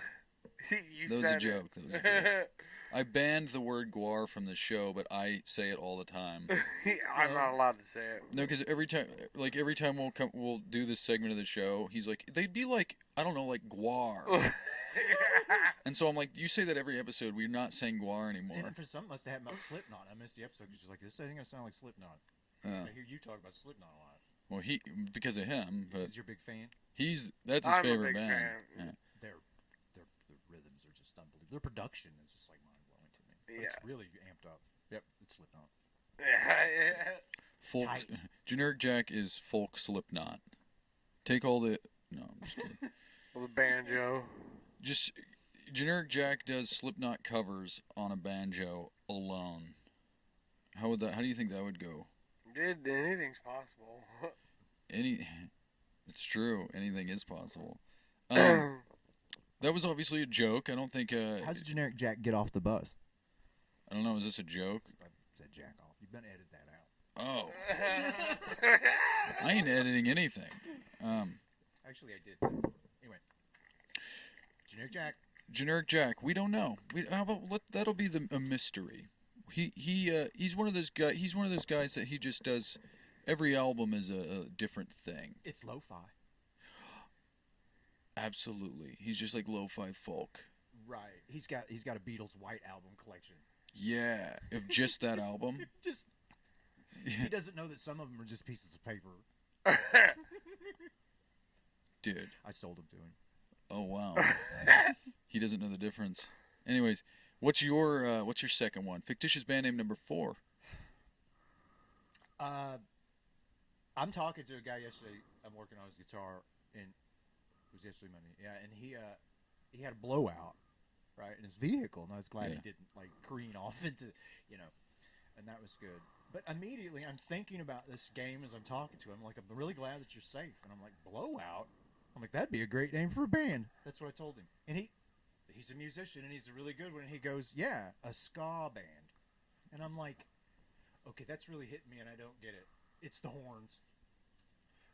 You That was a said joke. That was a joke. I banned the word Guar from the show, but I say it all the time. I'm not allowed to say it. No, because every time we'll do this segment of the show, he's like, they'd be like, I don't know, like Guar. And so I'm like, you say that every episode. We're not saying Guar anymore. And for some, must have had about Slipknot. I missed the episode because she's like, this ain't gonna sound like Slipknot. I hear you talk about Slipknot a lot. Well, because of him, but Is your big fan? that's his I'm a favorite big band. fan. Yeah. Their rhythms are just unbelievable. Their production is just like mind blowing to me. But Yeah. It's really amped up. Yep, it's Slipknot. Folk, Tight. Generic Jack is folk Slipknot. Take all the no, I'm just kidding. Well, the banjo. Just Generic Jack does Slipknot covers on a banjo alone. How do you think that would go? Dude, anything's possible. It's true. Anything is possible. That was obviously a joke. I don't think. How does Generic Jack get off the bus? I don't know. Is this a joke? I said jack off. You better edit that out. Oh, I ain't editing anything. Actually, I did. Anyway, Generic Jack. Generic Jack. We don't know. How about that'll be a mystery. He's one of those guys. He's one of those guys that he just does. Every album is a different thing. It's lo-fi. Absolutely. He's just like lo-fi folk. Right. He's got a Beatles White Album collection. Yeah, of just that album. Just he doesn't know that some of them are just pieces of paper. Dude. I sold them to him. Oh wow. He doesn't know the difference. Anyways, what's your second one? Fictitious band name number 4. I'm talking to a guy yesterday. I'm working on his guitar, and it was yesterday Monday. Yeah, and he had a blowout, right, in his vehicle, and I was glad he didn't like careen off into, and that was good. But immediately I'm thinking about this game as I'm talking to him. Like, I'm really glad that you're safe, and I'm like, blowout. I'm like, that'd be a great name for a band. That's what I told him, and he's a musician, and he's a really good one. And he goes, yeah, a ska band, and I'm like, okay, that's really hitting me, and I don't get it. It's the horns.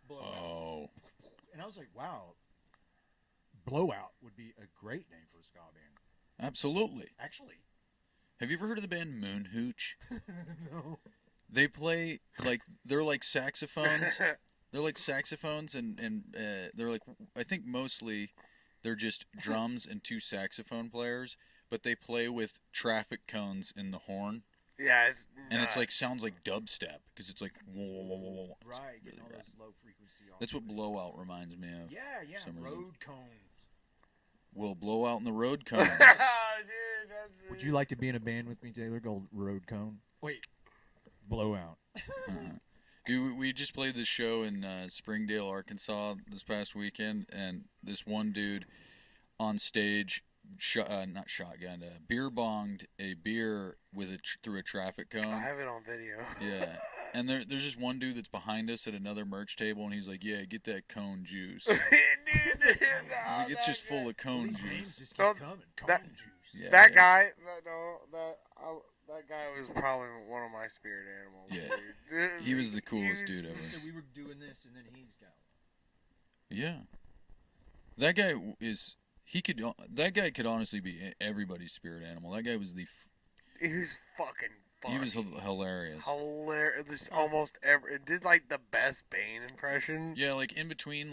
Blowout. Oh. And I was like, wow, Blowout would be a great name for a ska band. Absolutely. Actually. Have you ever heard of the band Moon Hooch? No. They play they're like saxophones They're like saxophones, and they're like, I think mostly they're just drums and 2 saxophone players, but they play with traffic cones in the horn. Yeah, it's nuts. And it's like sounds like dubstep because it's like whoa, whoa, whoa, whoa. Right, Really getting all rad. those low frequency. That's what blowout reminds me of. Yeah, road cones. We'll blow out in the road cones. Dude, that's Would you like to be in a band with me, Taylor? Called Road Cone. Wait, Blowout. Dude, we just played this show in Springdale, Arkansas this past weekend, and this one dude on stage, not shotgun, beer bonged a beer with through a traffic cone. I have it on video. Yeah, and there's just one dude that's behind us at another merch table, and he's like, "Yeah, get that cone juice." Dude, He's like, "It's just full of cone These juice." names just keep coming. Cone juice. Yeah, that yeah. guy, that guy was probably one of my spirit animals. Yeah. Dude. He was the coolest dude ever. So we were doing this, and then he's got one. Yeah, that guy is. That guy could honestly be everybody's spirit animal. That guy was He was fucking funny. He was hilarious. Hilarious. Almost it did like the best Bane impression. Yeah, like in between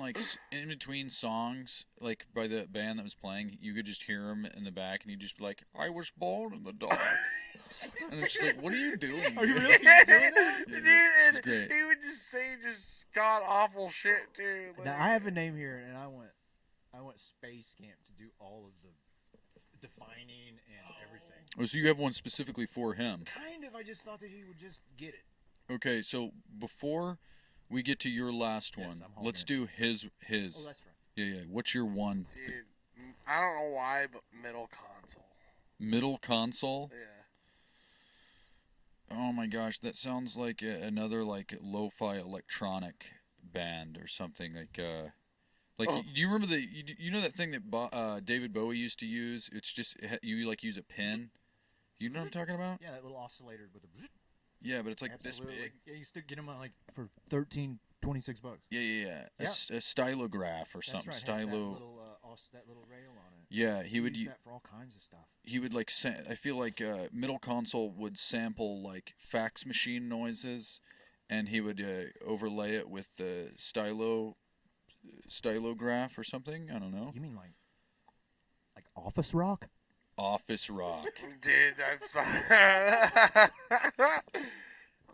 songs, like by the band that was playing, you could just hear him in the back, and he'd just be like, "I was born in the dark," and it's just like, "What are you doing?" Are you dude?" really doing that? Dude, it's and great. he would just say just god awful shit too. Like, Now I have a name here, and I want Space Camp to do all of the defining and everything. Oh, so you have one specifically for him? Kind of. I just thought that he would just get it. Okay, so before we get to your last one, Yes, I'm holding let's it. do his. Oh, that's right. Yeah. What's your one? Dude, I don't know why, but middle console. Middle console? Yeah. Oh my gosh, that sounds like another like lo-fi electronic band or something like. Do you remember you know that thing that David Bowie used to use? It's just you like use a pin. You know what I'm talking about? Yeah, that little oscillator with the. Yeah, but it's like Absolutely. this big. Yeah, you still get them like for $13, $26. Yeah. A Yeah. stylograph or That's something. right. Stylo. That little rail on it. Yeah, he would use that for all kinds of stuff. He would like. I feel like middle console would sample like fax machine noises, and he would overlay it with the stylograph or something. I don't know. You mean like Office Rock? Office rock. Dude, that's fine.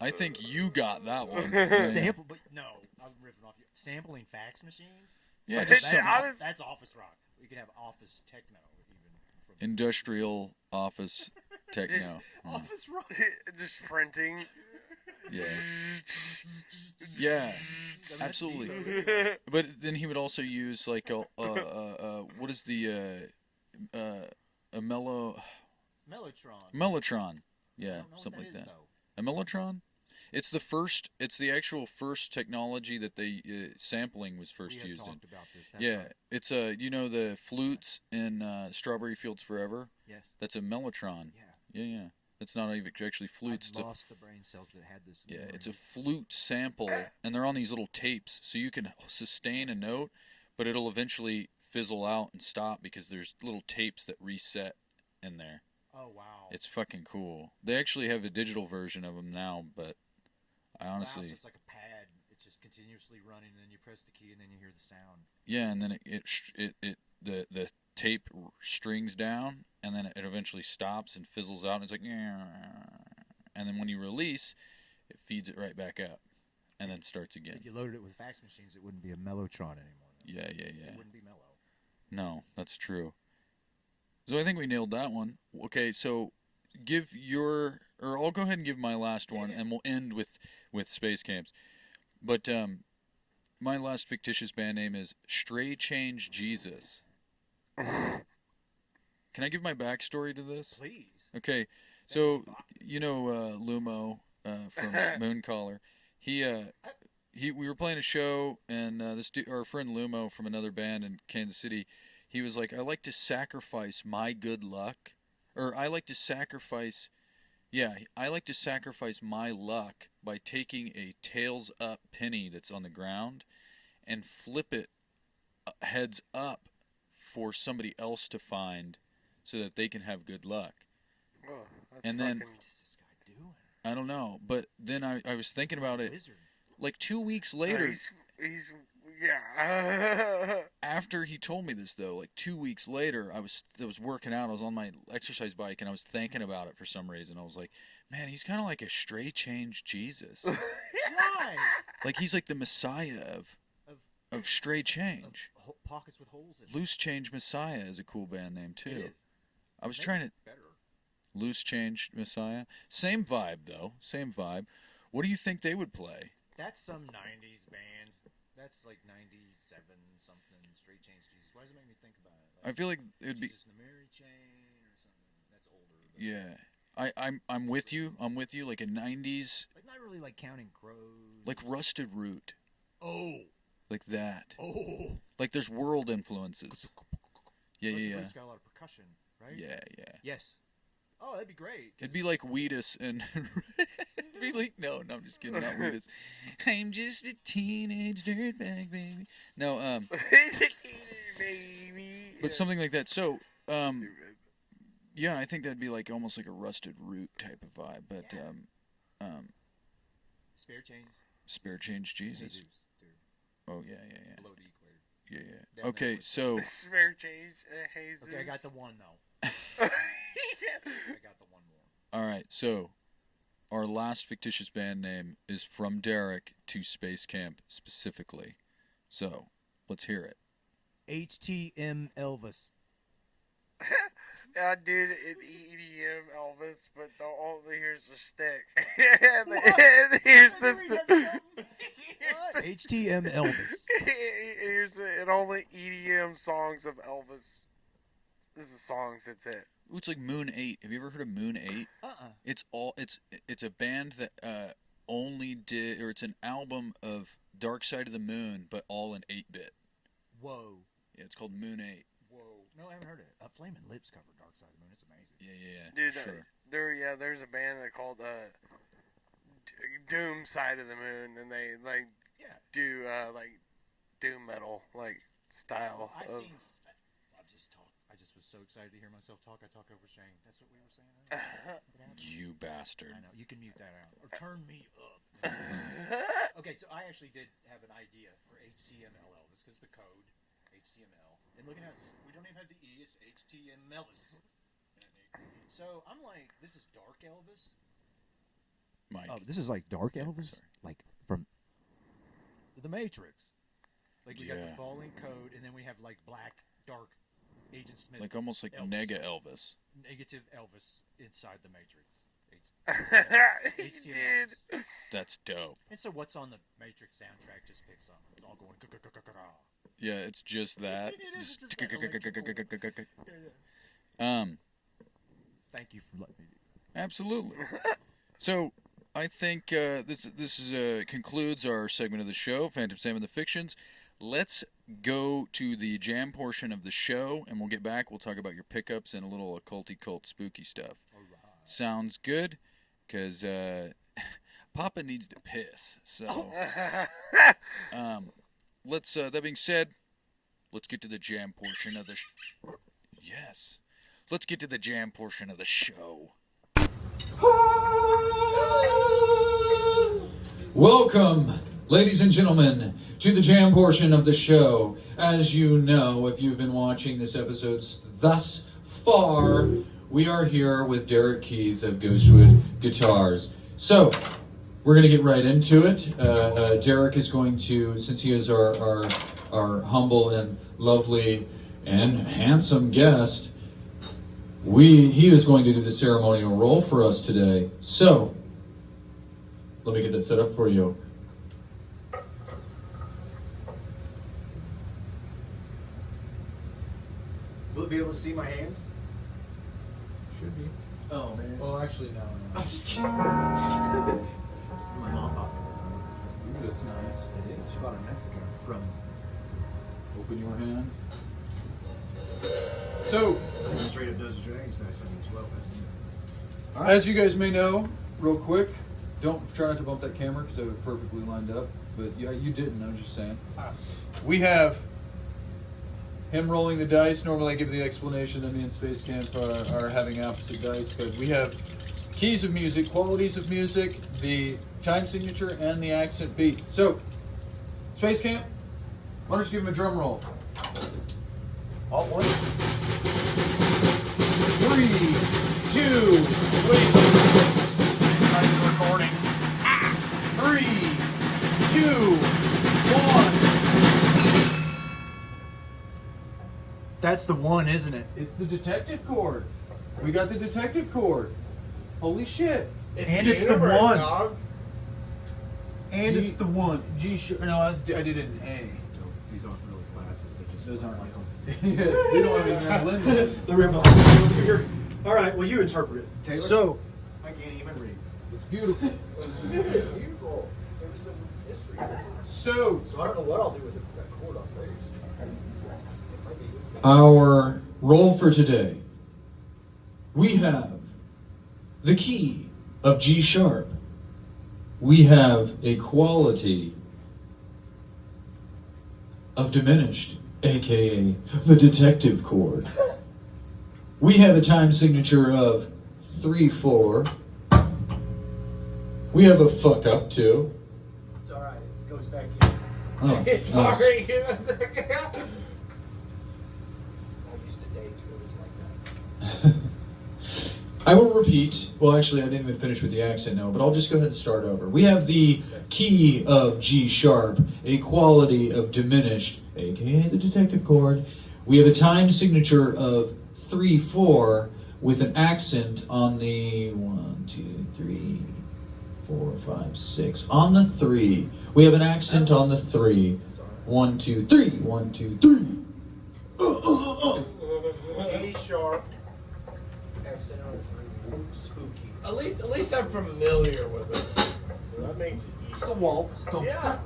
I think you got that one. Sample, but no, I'm ripping off you. Sampling fax machines? Yeah, But just it's That's Office Rock. You can have Office Techno even. From industrial office techno. Just- Office Rock. Just printing. Yeah. Yeah, absolutely. But then he would also use like what is a Mellotron. mellotron? Yeah, I don't know something what like that. that. A mellotron? It's the actual first technology that they sampling was first We used have in. talked about this. That's Yeah, right. it's the flutes in Strawberry Fields Forever. Yes. That's a mellotron. Yeah. Yeah. It's not even actually flutes. I lost the brain cells that had this. Yeah, memory. it's a flute sample, and they're on these little tapes, so you can sustain a note, but it'll eventually fizzle out and stop because there's little tapes that reset in there. Oh wow. It's fucking cool. They actually have a digital version of them now, but I honestly, Wow, so it's like a pad. It's just continuously running, and then you press the key, and then you hear the sound. yeah, and then the tape strings down, and then it eventually stops and fizzles out, and it's like, and then when you release, it feeds it right back up, and then starts again. If you loaded it with fax machines, it wouldn't be a Mellotron anymore. Yeah. It wouldn't be mellow. No, that's true. So I think we nailed that one. Okay, so I'll go ahead and give my last one, and we'll end with Space Camps. But my last fictitious band name is Stray Change Jesus. Can I give my backstory to this? Please. Okay, so Lumo from Mooncaller, we were playing a show, and our friend Lumo from another band in Kansas City, he was like, I like to sacrifice my good luck, or I like to sacrifice my luck by taking a tails up penny that's on the ground and flip it heads up for somebody else to find so that they can have good luck. Oh, that's And then- fucking- What is this guy doing? I don't know, but then I was thinking about it. Wizard. Like 2 weeks later, Yeah. After he told me this, though, like 2 weeks later, I was working out. I was on my exercise bike, and I was thinking about it for some reason. I was like, man, he's kind of like a stray change Jesus. Why? Like he's like the Messiah of stray change. Of pockets with holes in it. Loose Change Messiah is a cool band name too. It is. I was trying to better. Loose Change Messiah. Same vibe though. Same vibe. What do you think they would play? That's some 90s band. That's like 97 something. Straight Change Jesus. Why does it make me think about it? Like, I feel like it'd be Jesus and the Mary Chain or something. That's older. Yeah. I'm with you. I'm with you. Like a 90s. Like not really like Counting Crows. Like Rusted Root. Oh. Like that. Oh. Like there's world influences. Yeah, Rusted yeah. Root's got a lot of percussion, right? Yeah. Yes. Oh, that'd be great. It'd be like Wheatus and it'd be like no, I'm just kidding, not Wheatus. I'm just a teenage dirtbag baby. No, He's a teenage baby. but something like that. So, yeah, I think that'd be like almost like a Rusted Root type of vibe. But Spare Change. Spare Change Jesus. Jesus, dude. Oh yeah. Below the equator. Yeah. Down Okay, that so Spare change, Jesus. Okay, I got the one though. I got the one more. all right, so our last fictitious band name is From Derek to Space Camp specifically. So let's hear it. HTM Elvis. I did an EDM Elvis, but here's a stick. Here's the HTM Elvis. Here's an only EDM songs of Elvis. This is songs. That's it. Ooh, it's like Moon 8. Have you ever heard of Moon 8? It's a band that only did, or it's an album of Dark Side of the Moon, but all in 8-bit. Whoa. Yeah, it's called Moon 8. Whoa. No, I haven't heard it. Flaming Lips covered Dark Side of the Moon. It's amazing. Yeah. Dude, Sure. there's a band that called Doom Side of the Moon, and they do like doom metal like style. Well, I just was so excited to hear myself talk. I talk over Shane. That's what we were saying earlier. You bastard. I know. You can mute that out. Or turn me up. Okay, so I actually did have an idea for HTML Elvis because the code HTML. And look at how we don't even have the E. It's HTML Elvis. So I'm like, this is dark Elvis. Mike. Oh, this is like dark Elvis, sorry. like from The Matrix. Like we got Yeah. the falling code, and then we have like black, dark Agent Smith. Like almost like Elvis. Nega Elvis. Negative Elvis inside the Matrix. Dude. Elvis. That's dope. And so what's on the Matrix soundtrack just picks up. It's all going. Yeah, it's just that. It is, Just- it's just that Thank you for letting me do that. Absolutely. So, I think this concludes our segment of the show, Phantom Sam and the Fictions. Let's go to the jam portion of the show, and we'll get back. We'll talk about your pickups and a little occulty cult spooky stuff. All right. Sounds good? Because Papa needs to piss. So, let's. That being said, let's get to the jam portion of the. Yes. Let's get to the jam portion of the show. Welcome, ladies and gentlemen, to the jam portion of the show. As you know, if you've been watching this episode thus far, we are here with Derek Keith of Ghostwood Guitars. So, we're going to get right into it. Derek is going to, since he is our humble and lovely and handsome guest, he is going to do the ceremonial role for us today. So, let me get that set up for you. Will it be able to see my hands? Should be. Oh man. Well, actually, no. I'm just kidding. My mom bought me this. Ooh, that's nice. It is. She bought it in Mexico from. Open your hand. So, This is straight up Dozen Dragons nice on me as well. as you guys may know, real quick, try not to bump that camera because it was perfectly lined up. But yeah, you didn't. I was just saying. We have him rolling the dice. Normally, I give the explanation that me and Space Camp are having opposite dice, but we have keys of music, qualities of music, the time signature, and the accent beat. So, Space Camp, why don't you give him a drum roll? All one. 3, 2, wait. Recording. 3, 2, 1. That's the one, isn't it? It's the detective chord. We got the detective chord. Holy shit. And it's the one. And it's the one. G sharp. No, I did it in A. These aren't really classes. They're just Those aren't like they don't have any mandolin. They're in here. All right. Well, you interpret it, Taylor. So, I can't even read. It's beautiful. It's beautiful. There's some history. So So I don't know what I'll do with that chord on bass. our role for today, we have the key of G sharp. We have a quality of diminished, aka the detective chord. We have a time signature of 3/4. We have a fuck up too. It's all right. It goes back in. Oh, It's oh. already I used to date chords like that. I will repeat. Well, actually, I didn't even finish with the accent now, but I'll just go ahead and start over. We have the key of G sharp, a quality of diminished, aka the detective chord. We have a time signature of 3/4 with an accent on the 1, 2, 3, 4, 5, 6. On the 3. We have an accent on the 3. 1, 2, 3. 1, 2, 3. G sharp. Accent on 3. Spooky. At least I'm familiar with it. So that makes it easy. It's the waltz. Yeah.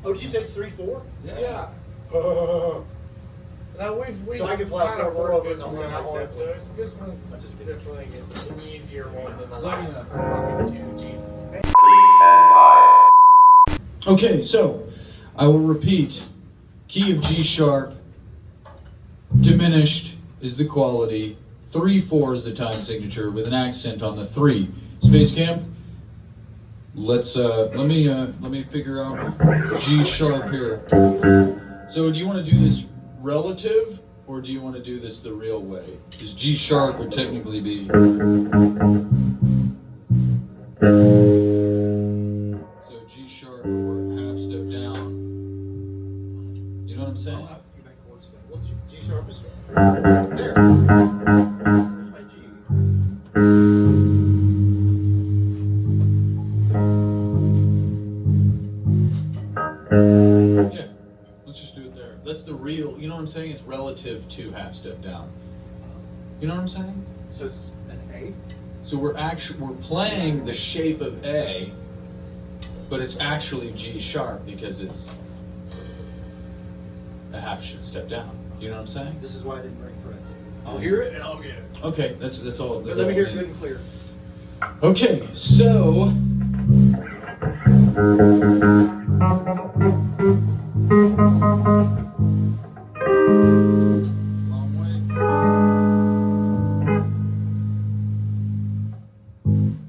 Oh, did you say it's 3/4? Yeah. Now we So I can play kind of 4/4 worked this and I'll one sing out, all so it's this one's I'm just kidding. definitely an easier one than the last fucking two. Jesus. Okay, so I will repeat. Key of G sharp, diminished is the quality, 3/4 is the time signature with an accent on the 3. Space Camp, let me figure out G sharp here. So do you want to do this relative or do you want to do this the real way? Because G sharp would technically be. So G sharp or half step down. You know what I'm saying? You make chords better. What's G sharp is? There. There's my G. Yeah. Let's just do it there. That's the real, you know what I'm saying? It's relative to half step down. You know what I'm saying? So it's an A. So we're playing the shape of A, but it's actually G sharp because it's a half step down. You know what I'm saying? This is why I didn't bring friends. I'll hear it and I'll get it. Okay, that's all. But let me hear it good and clear. Okay, so long way.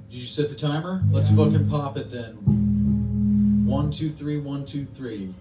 Did you set the timer? Let's fucking pop it then. 1, 2, 3, 1, 2, 3.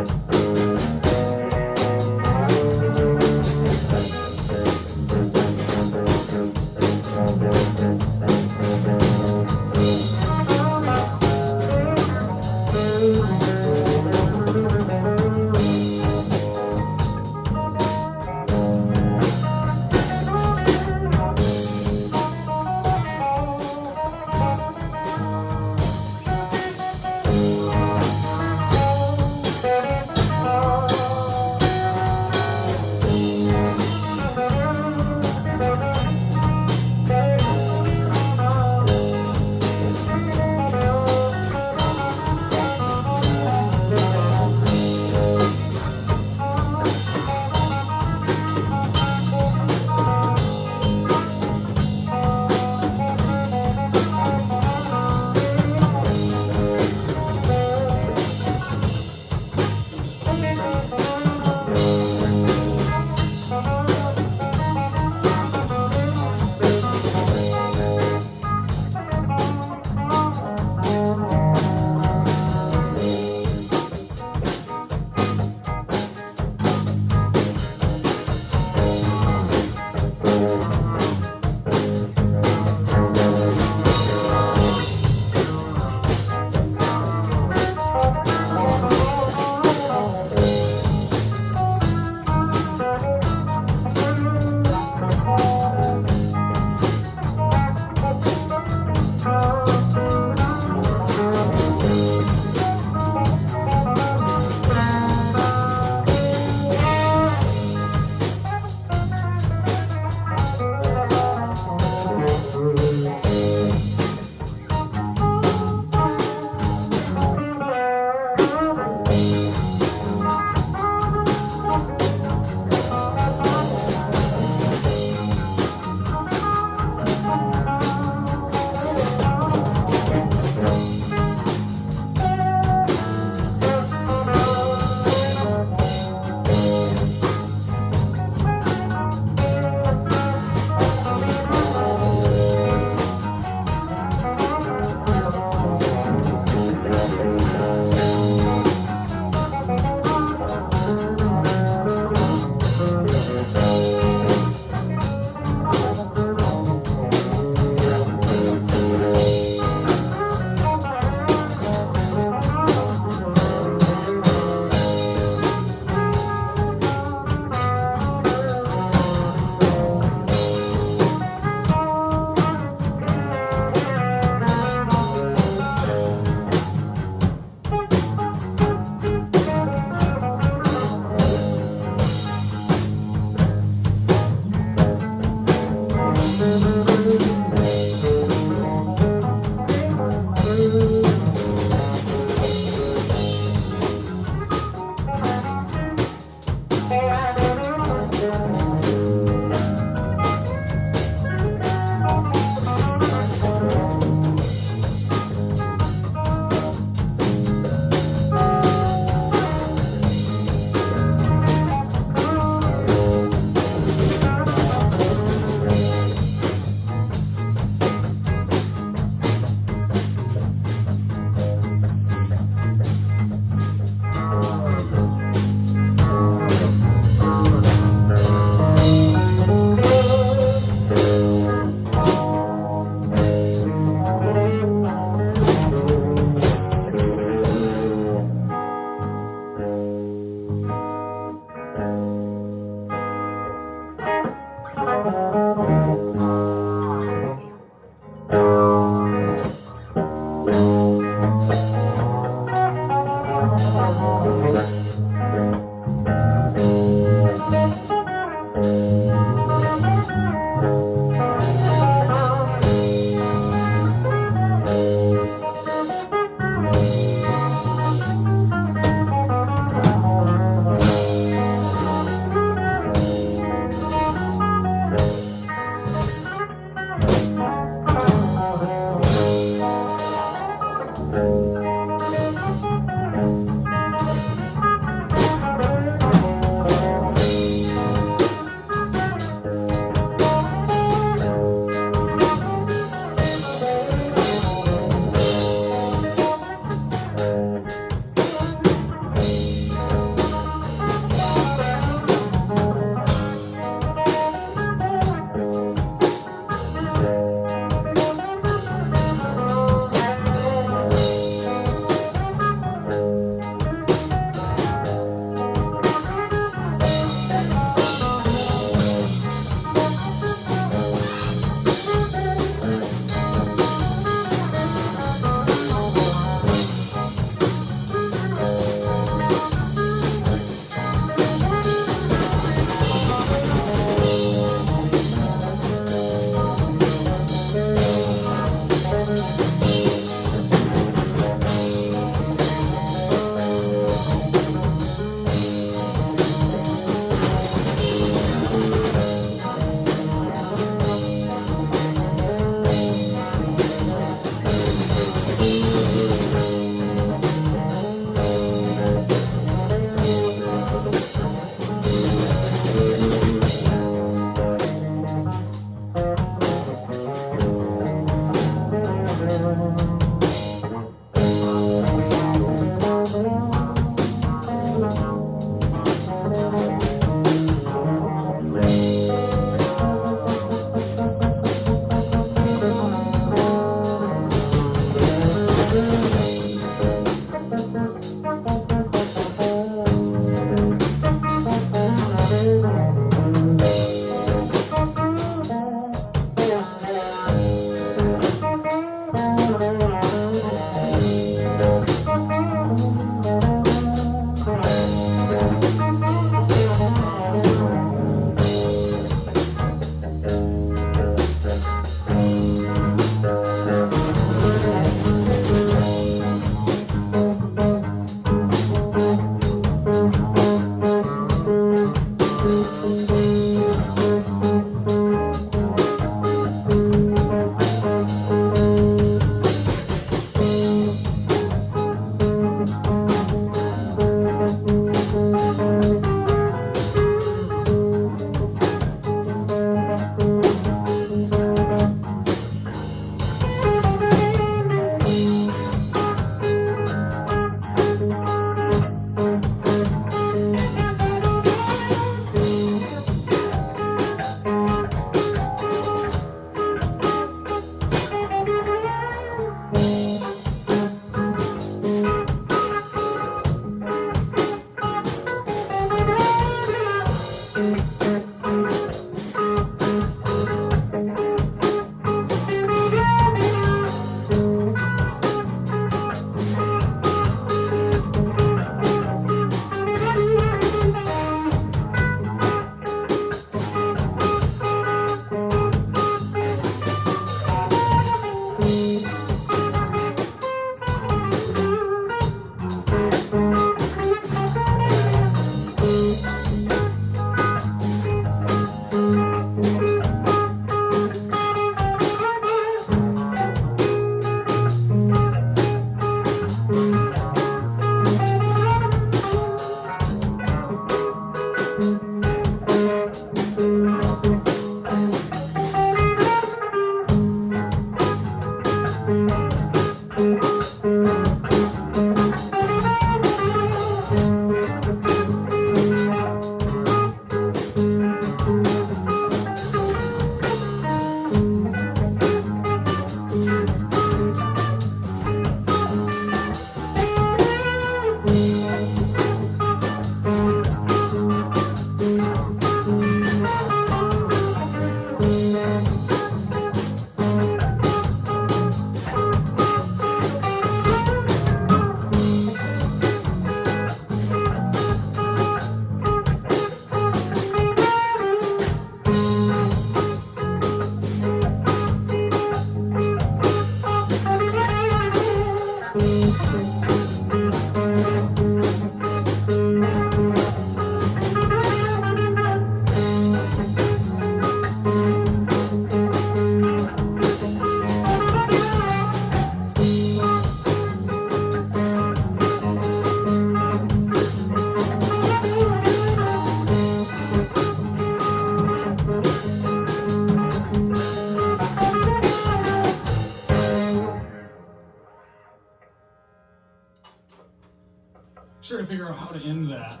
trying to figure out how to end that.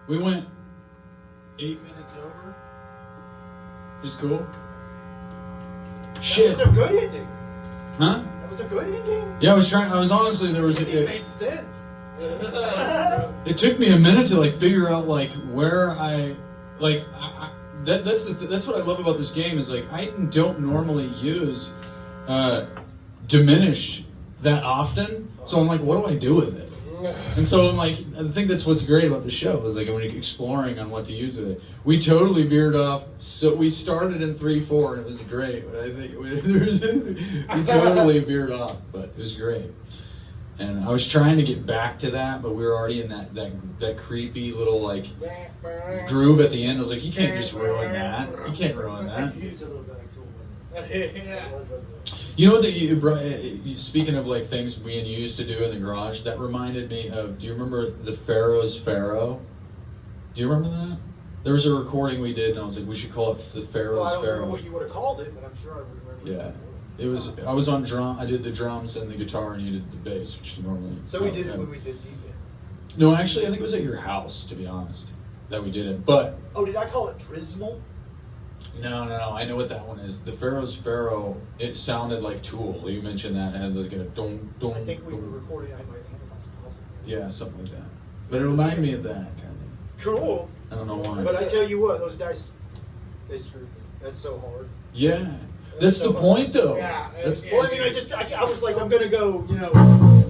We went 8 minutes over. Is cool. Shit. That was a good ending. Huh? That was a good ending. Yeah, I was honestly, there was It made sense. it took me a minute to like figure out like where that's what I love about this game is like I don't normally use diminished that often, so I'm like, what do I do with it? And so I'm like, I think that's what's great about the show is like I'm exploring on what to use with it. We totally veered off. So we started in 3/4 and it was great, but I think we totally veered off, but it was great. And I was trying to get back to that, but we were already in that creepy little like groove at the end. I was like, you can't just ruin that. You can't ruin that. You know what? Speaking of like things we used to do in the garage, that reminded me of. Do you remember the Pharaoh's Pharaoh? Do you remember that? There was a recording we did, and I was like, we should call it the Pharaoh's I don't Pharaoh. remember what you would have called it, but I'm sure I would remember. Yeah. It was. I was on drum. I did the drums and the guitar, and you did the bass, which is normally. So we did it when we did Deep End. No, actually, I think it was at your house, to be honest, that we did it. But Oh, did I call it Drismal? no. I know what that one is. The Pharaoh's Pharaoh. It sounded like Tool. You mentioned that, and like a dong dong. I think we were dong. recording. I might have my house. Yeah, something like that. But it reminded me of that kind of. Cool. I don't know why. But I tell you what, those dice, they screwed me. That's so hard. Yeah, that's the point, though. Yeah. That's, Well, I mean, I was like, I'm gonna go,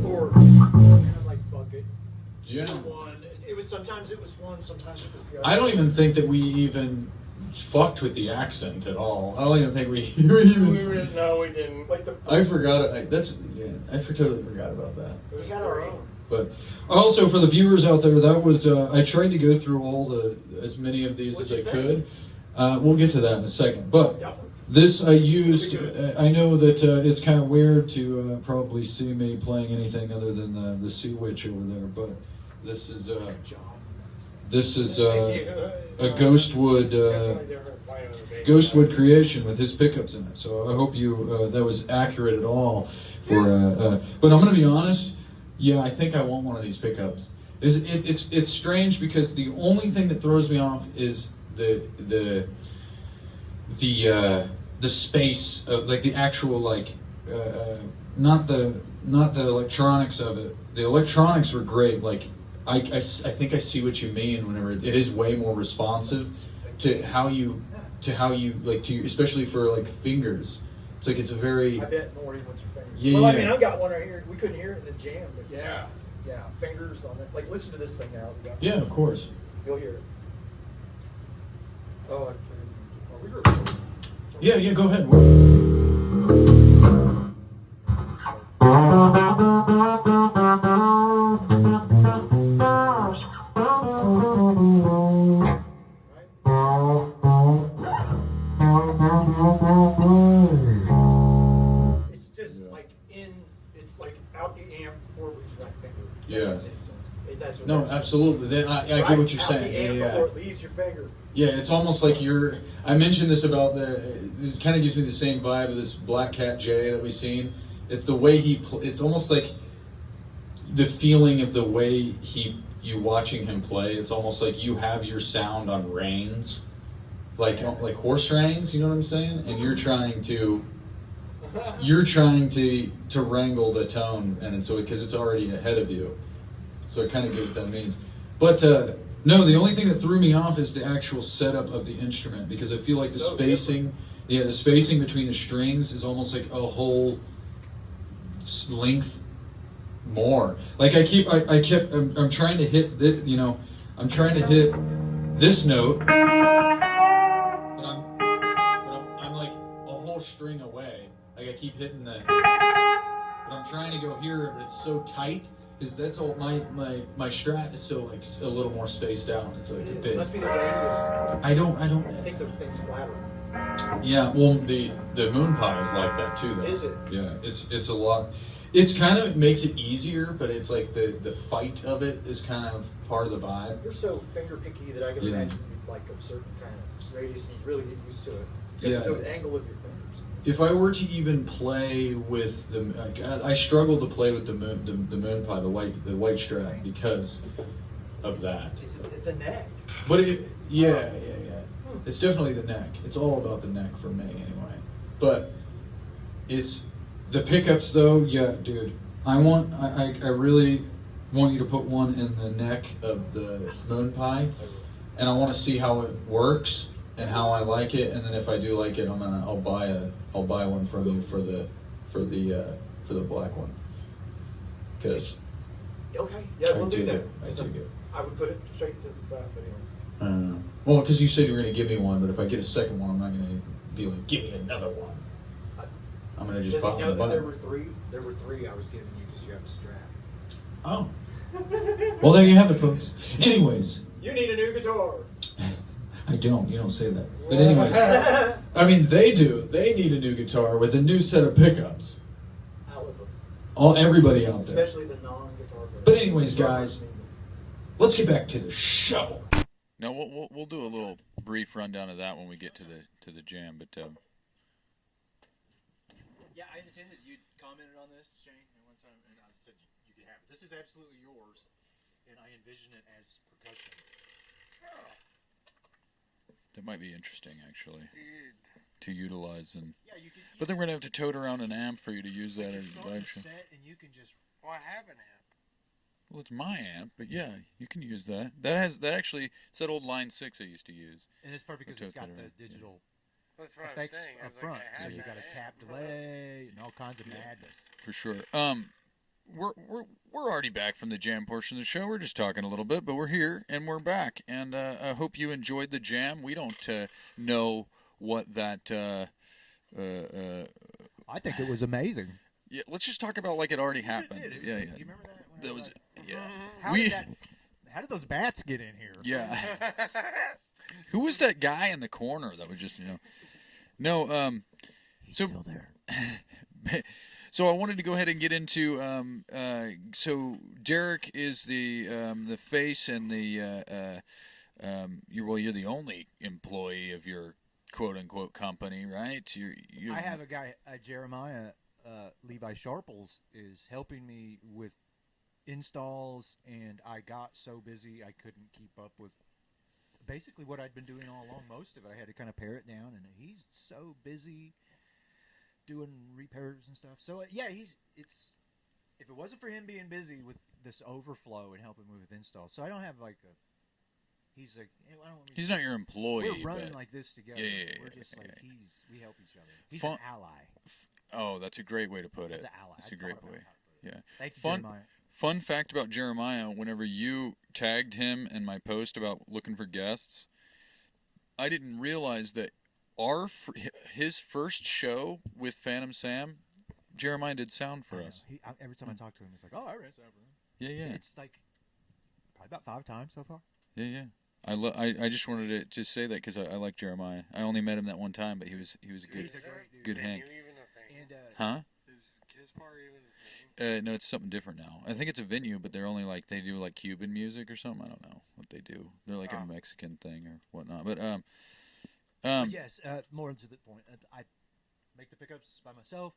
or and I'm like, fuck it. yeah. One. It was sometimes it was one, sometimes it was the other. I don't even think that we even fucked with the accent at all. I don't even think we even. No, we didn't. Like the. I forgot it. I totally forgot about that. We had our own. But also for the viewers out there, that was I tried to go through as many of these as I could. We'll get to that in a second. But this I used. I know that it's kind of weird to probably see me playing anything other than the Sea Witch over there. But this is a Ghostwood creation with his pickups in it. So I hope that was accurate at all. But I'm going to be honest. Yeah, I think I want one of these pickups. It's strange because the only thing that throws me off is the space of like the actual like not the electronics of it. The electronics were great. Like I think I see what you mean whenever it is way more responsive to how you like to especially for like fingers. It's like it's a very. I bet more even with your fingers. Yeah. Well, I mean, I got one right here. We couldn't hear it in the jam, but Yeah. yeah, fingers on it. Like, listen to this thing now. Yeah, of course. You'll hear it. Oh, are we recording? Yeah, go ahead. It's just like it's like out the amp before it reaches that finger. Yeah. That makes any sense. That's what No, I'm saying. absolutely. I get what you're Out saying. the amp Yeah. before it leaves your finger. Yeah, it's almost like I mentioned this about this kind of gives me the same vibe of this Black Cat Jay that we've seen. It's the way it's almost like the feeling of the way you watching him play. It's almost like you have your sound on reins, like horse reins. You know what I'm saying? And you're trying to wrangle the tone, and so because it's already ahead of you, so I kind of get what that means. But no, the only thing that threw me off is the actual setup of the instrument because I feel like the spacing between the strings is almost like a whole length more. Like I'm trying to hit I'm trying to hit this note, but I'm like a whole string away. Like I keep hitting but I'm trying to go here, but it's so tight. Because that's all my Strat is so like a little more spaced out. It's like a bit. It must be the way it is. I don't. I think the thing's flatter. Yeah, well, the Moon Pie is like that too, though. Is it? Yeah, it's a lot. It's kind of, it makes it easier, but it's like the fight of it is kind of part of the vibe. You're so finger picky that I can imagine you like a certain kind of radius and you really get used to it. Because of the angle of your fingers. if I were to even play with I struggle to play with the moon pie, the white strap, because of that. It's the neck. But yeah. It's definitely the neck. It's all about the neck for me, anyway. But it's the pickups, though. Yeah, dude. I really want you to put one in the neck of the moon pie, and I want to see how it works and how I like it. And then if I do like it, I'll buy one from you for the black one. Because okay, yeah, we'll do that. I dig it. I would put it straight into the back, but anyway. I don't know. Well, because you said you were going to give me one, but if I get a second one, I'm not going to be like, give me another one. I'm going to just buy one. There were three. There were three I was giving you because you have a strap. Oh. Well, there you have it, folks. Anyways. You need a new guitar. I don't. You don't say that. But anyways. I mean, they do. They need a new guitar with a new set of pickups. Everybody out there. Especially the non-guitar players. But anyways, guys, let's get back to the show. No, we'll do a little brief rundown of that when we get to the jam. But yeah, I intended you'd commented on this, Shane, one time, and I said you could have it. This is absolutely yours, and I envision it as percussion. that might be interesting, actually, Dude. to utilize. And Yeah, you could. but then we're gonna have to tote around an amp for you to use that as live show. Set and you can just. Well, I have an amp. Well, it's my amp, but yeah, you can use that. That actually, it's that old Line 6 I used to use. And it's perfect because it's got the digital That's what I'm effects saying. I up was front, like, I so have you that got a amp. tap delay and all kinds of madness. For sure. We're already back from the jam portion of the show. We're just talking a little bit, but we're here and we're back. And I hope you enjoyed the jam. We don't know what that. I think it was amazing. Yeah, let's just talk about like it already happened. It was, Yeah. Do you remember that? That was yeah. How did those bats get in here? Yeah. Who was that guy in the corner that was just No. He's so, still there. So I wanted to go ahead and get into. So Derek is the face and the. You're the only employee of your quote unquote company, right? You're I have a guy, Jeremiah Levi Sharples, is helping me with installs, and I got so busy I couldn't keep up with basically what I'd been doing all along. Most of it I had to kind of pare it down, and he's so busy doing repairs and stuff. So yeah, if it wasn't for him being busy with this overflow and helping me with installs, so I don't have like a. He's like, hey, why don't we? He's not your employee. We're running like this together. Yeah, we're just like we help each other. He's Fun, an ally. Oh, that's a great way to put it. He's an ally. That's a great way. Yeah. Thank you, Fun, Jeremiah. Fun fact about Jeremiah: whenever you tagged him in my post about looking for guests, I didn't realize that his first show with Phantom Sam, Jeremiah did sound for us. Every time I talk to him, he's like, "Oh, I ran sound for him." Yeah. It's like probably about 5 times so far. Yeah. I just wanted to say that because I like Jeremiah. I only met him that one time, but he was a good hang. And, huh? Is Kiss Bar even a thing? No, it's something different now. I think it's a venue, but they're only they do like Cuban music or something. I don't know what they do. They're like a Mexican thing or whatnot. But but yes, more to the point. I make the pickups by myself,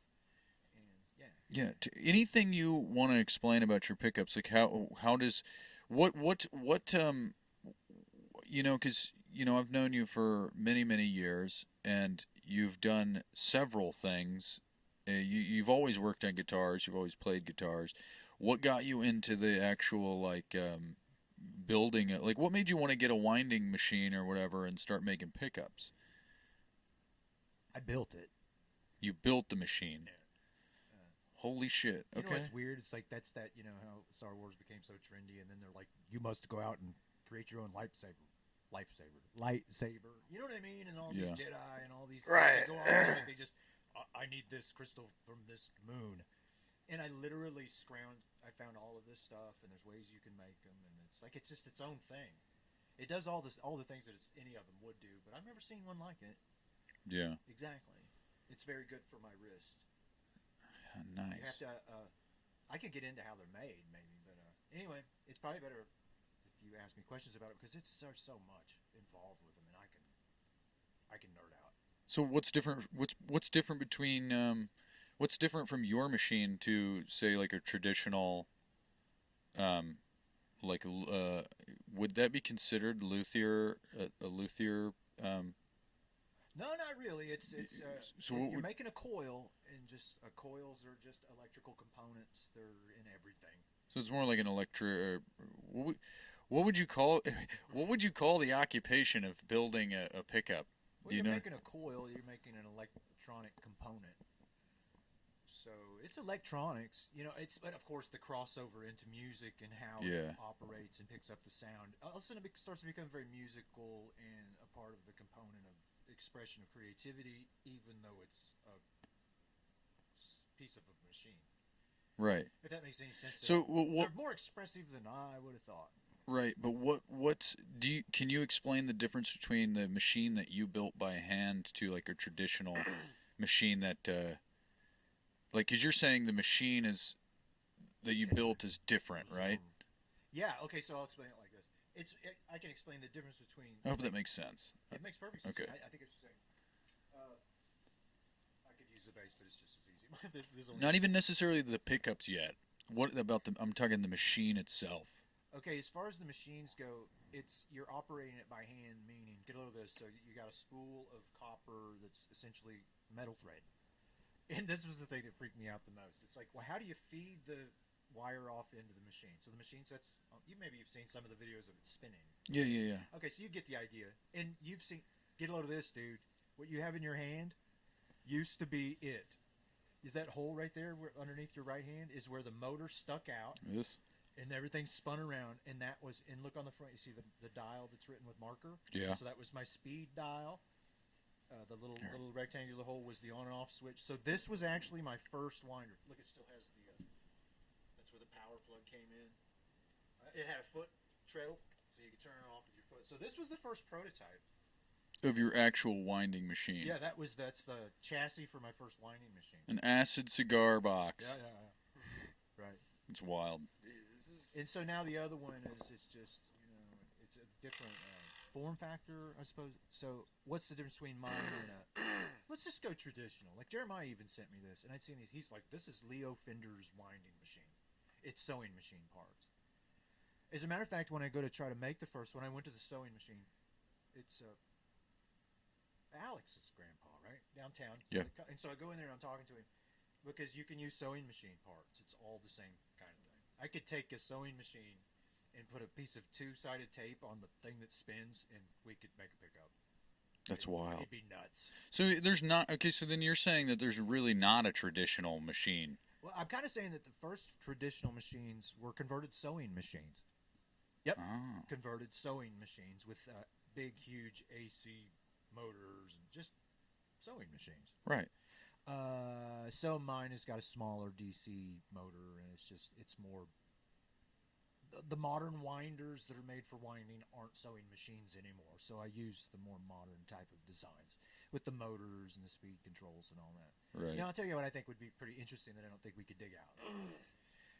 and yeah. Anything you want to explain about your pickups? Like how does what because I've known you for many years, and you've done several things. You've always worked on guitars. You've always played guitars. What got you into the actual building it? Like, what made you want to get a winding machine or whatever and start making pickups? I built it. You built the machine. Holy shit! Okay. You know what's weird? It's like that's how Star Wars became so trendy, and then they're like, you must go out and create your own lightsaber. You know what I mean? And all these Jedi and all these right. They go on, like they just. I need this crystal from this moon, and I literally I found all of this stuff, and there's ways you can make them, and it's just its own thing. It does all the things that any of them would do, but I've never seen one like it. Yeah. Exactly. It's very good for my wrist. Nice. You have to. I could get into how they're made, maybe, but anyway, it's probably better if you ask me questions about it because it's so much involved with them, and I can nerd out. So what's different? What's different between what's different from your machine to say like a traditional like would that be considered luthier a luthier No, not really. It's so you're making a coil, and just coils are just electrical components. They're in everything. so it's more like an what would you call what would you call the occupation of building a pickup? Well, Do you you're know? making a coil. You're making an electronic component. So it's electronics, It's but of course the crossover into music and how it operates and picks up the sound. All of a sudden, it starts to become very musical and a part of the component of expression of creativity, even though it's a piece of a machine. Right. If that makes any sense. So they're more expressive than I would have thought. Right, but can you explain the difference between the machine that you built by hand to like a traditional machine that like, because you're saying the machine that you built is different, right? Yeah. Okay. So I'll explain it like this. I can explain the difference between. I hope that makes sense. It makes perfect sense. Okay. I think it's the same. I could use the bass, but it's just as easy. this Not even necessarily the pickups yet. What about I'm talking the machine itself. Okay, as far as the machines go, you're operating it by hand, meaning, get a load of this, so you got a spool of copper that's essentially metal thread. And this was the thing that freaked me out the most. It's like, well, how do you feed the wire off into the machine? So the machine sets, you've seen some of the videos of it spinning. Yeah. Okay, so you get the idea. And you've seen, get a load of this, dude. What you have in your hand used to be it. Is that hole right there underneath your right hand is where the motor stuck out. Yes. And everything spun around, and that was, and look on the front, you see the dial that's written with marker? Yeah. So that was my speed dial. The little rectangular hole was the on and off switch. So this was actually my first winder. Look, it still has that's where the power plug came in. It had a foot treadle, so you could turn it off with your foot. So this was the first prototype. Of your actual winding machine. Yeah, that's the chassis for my first winding machine. An acid cigar box. Yeah. Right. It's wild. And so now the other one it's just, it's a different form factor, I suppose. So what's the difference between mine and let's just go traditional. Like Jeremiah even sent me this, and I'd seen these. He's like, this is Leo Fender's winding machine. It's sewing machine parts. As a matter of fact, when I go to try to make the first one, I went to the sewing machine. It's Alex's grandpa, right? Downtown. Yeah. And so I go in there and I'm talking to him because you can use sewing machine parts. It's all the same kind of thing. I could take a sewing machine and put a piece of two-sided tape on the thing that spins, and we could make a pickup. That's wild. It'd be nuts. So there's not... Okay, so then you're saying that there's really not a traditional machine. Well, I'm kind of saying that the first traditional machines were converted sewing machines. Yep. Ah. Converted sewing machines with big, huge AC motors and just sewing machines. Right. So mine has got a smaller DC motor, and it's more. The modern winders that are made for winding aren't sewing machines anymore, so I use the more modern type of designs with the motors and the speed controls and all that. Right. I'll tell you what I think would be pretty interesting that I don't think we could dig out.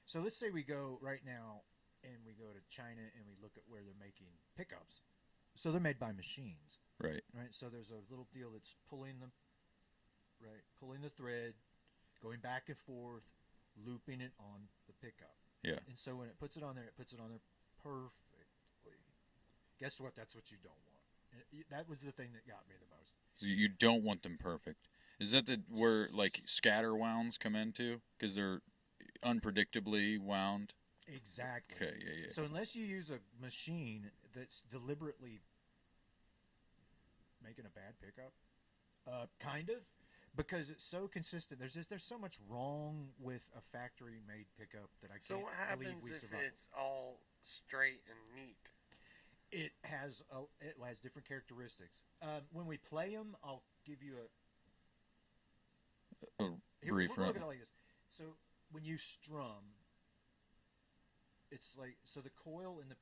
So let's say we go right now and we go to China and we look at where they're making pickups. So they're made by machines. Right. Right. So there's a little deal that's pulling the thread, going back and forth, looping it on the pickup. Yeah. And so when it puts it on there perfectly. Guess what? That's what you don't want. And that was the thing that got me the most. So you don't want them perfect. Is that where like scatter wounds come into? Because they're unpredictably wound? Exactly. Okay, yeah. So unless you use a machine that's deliberately making a bad pickup, kind of, because it's so consistent. There's so much wrong with a factory-made pickup that I can't So what believe happens we if survived. it's all straight and neat? It has different characteristics. When we play them, I'll give you A brief we'll run. look at it like this. So when you strum, it's like, so the coil in the,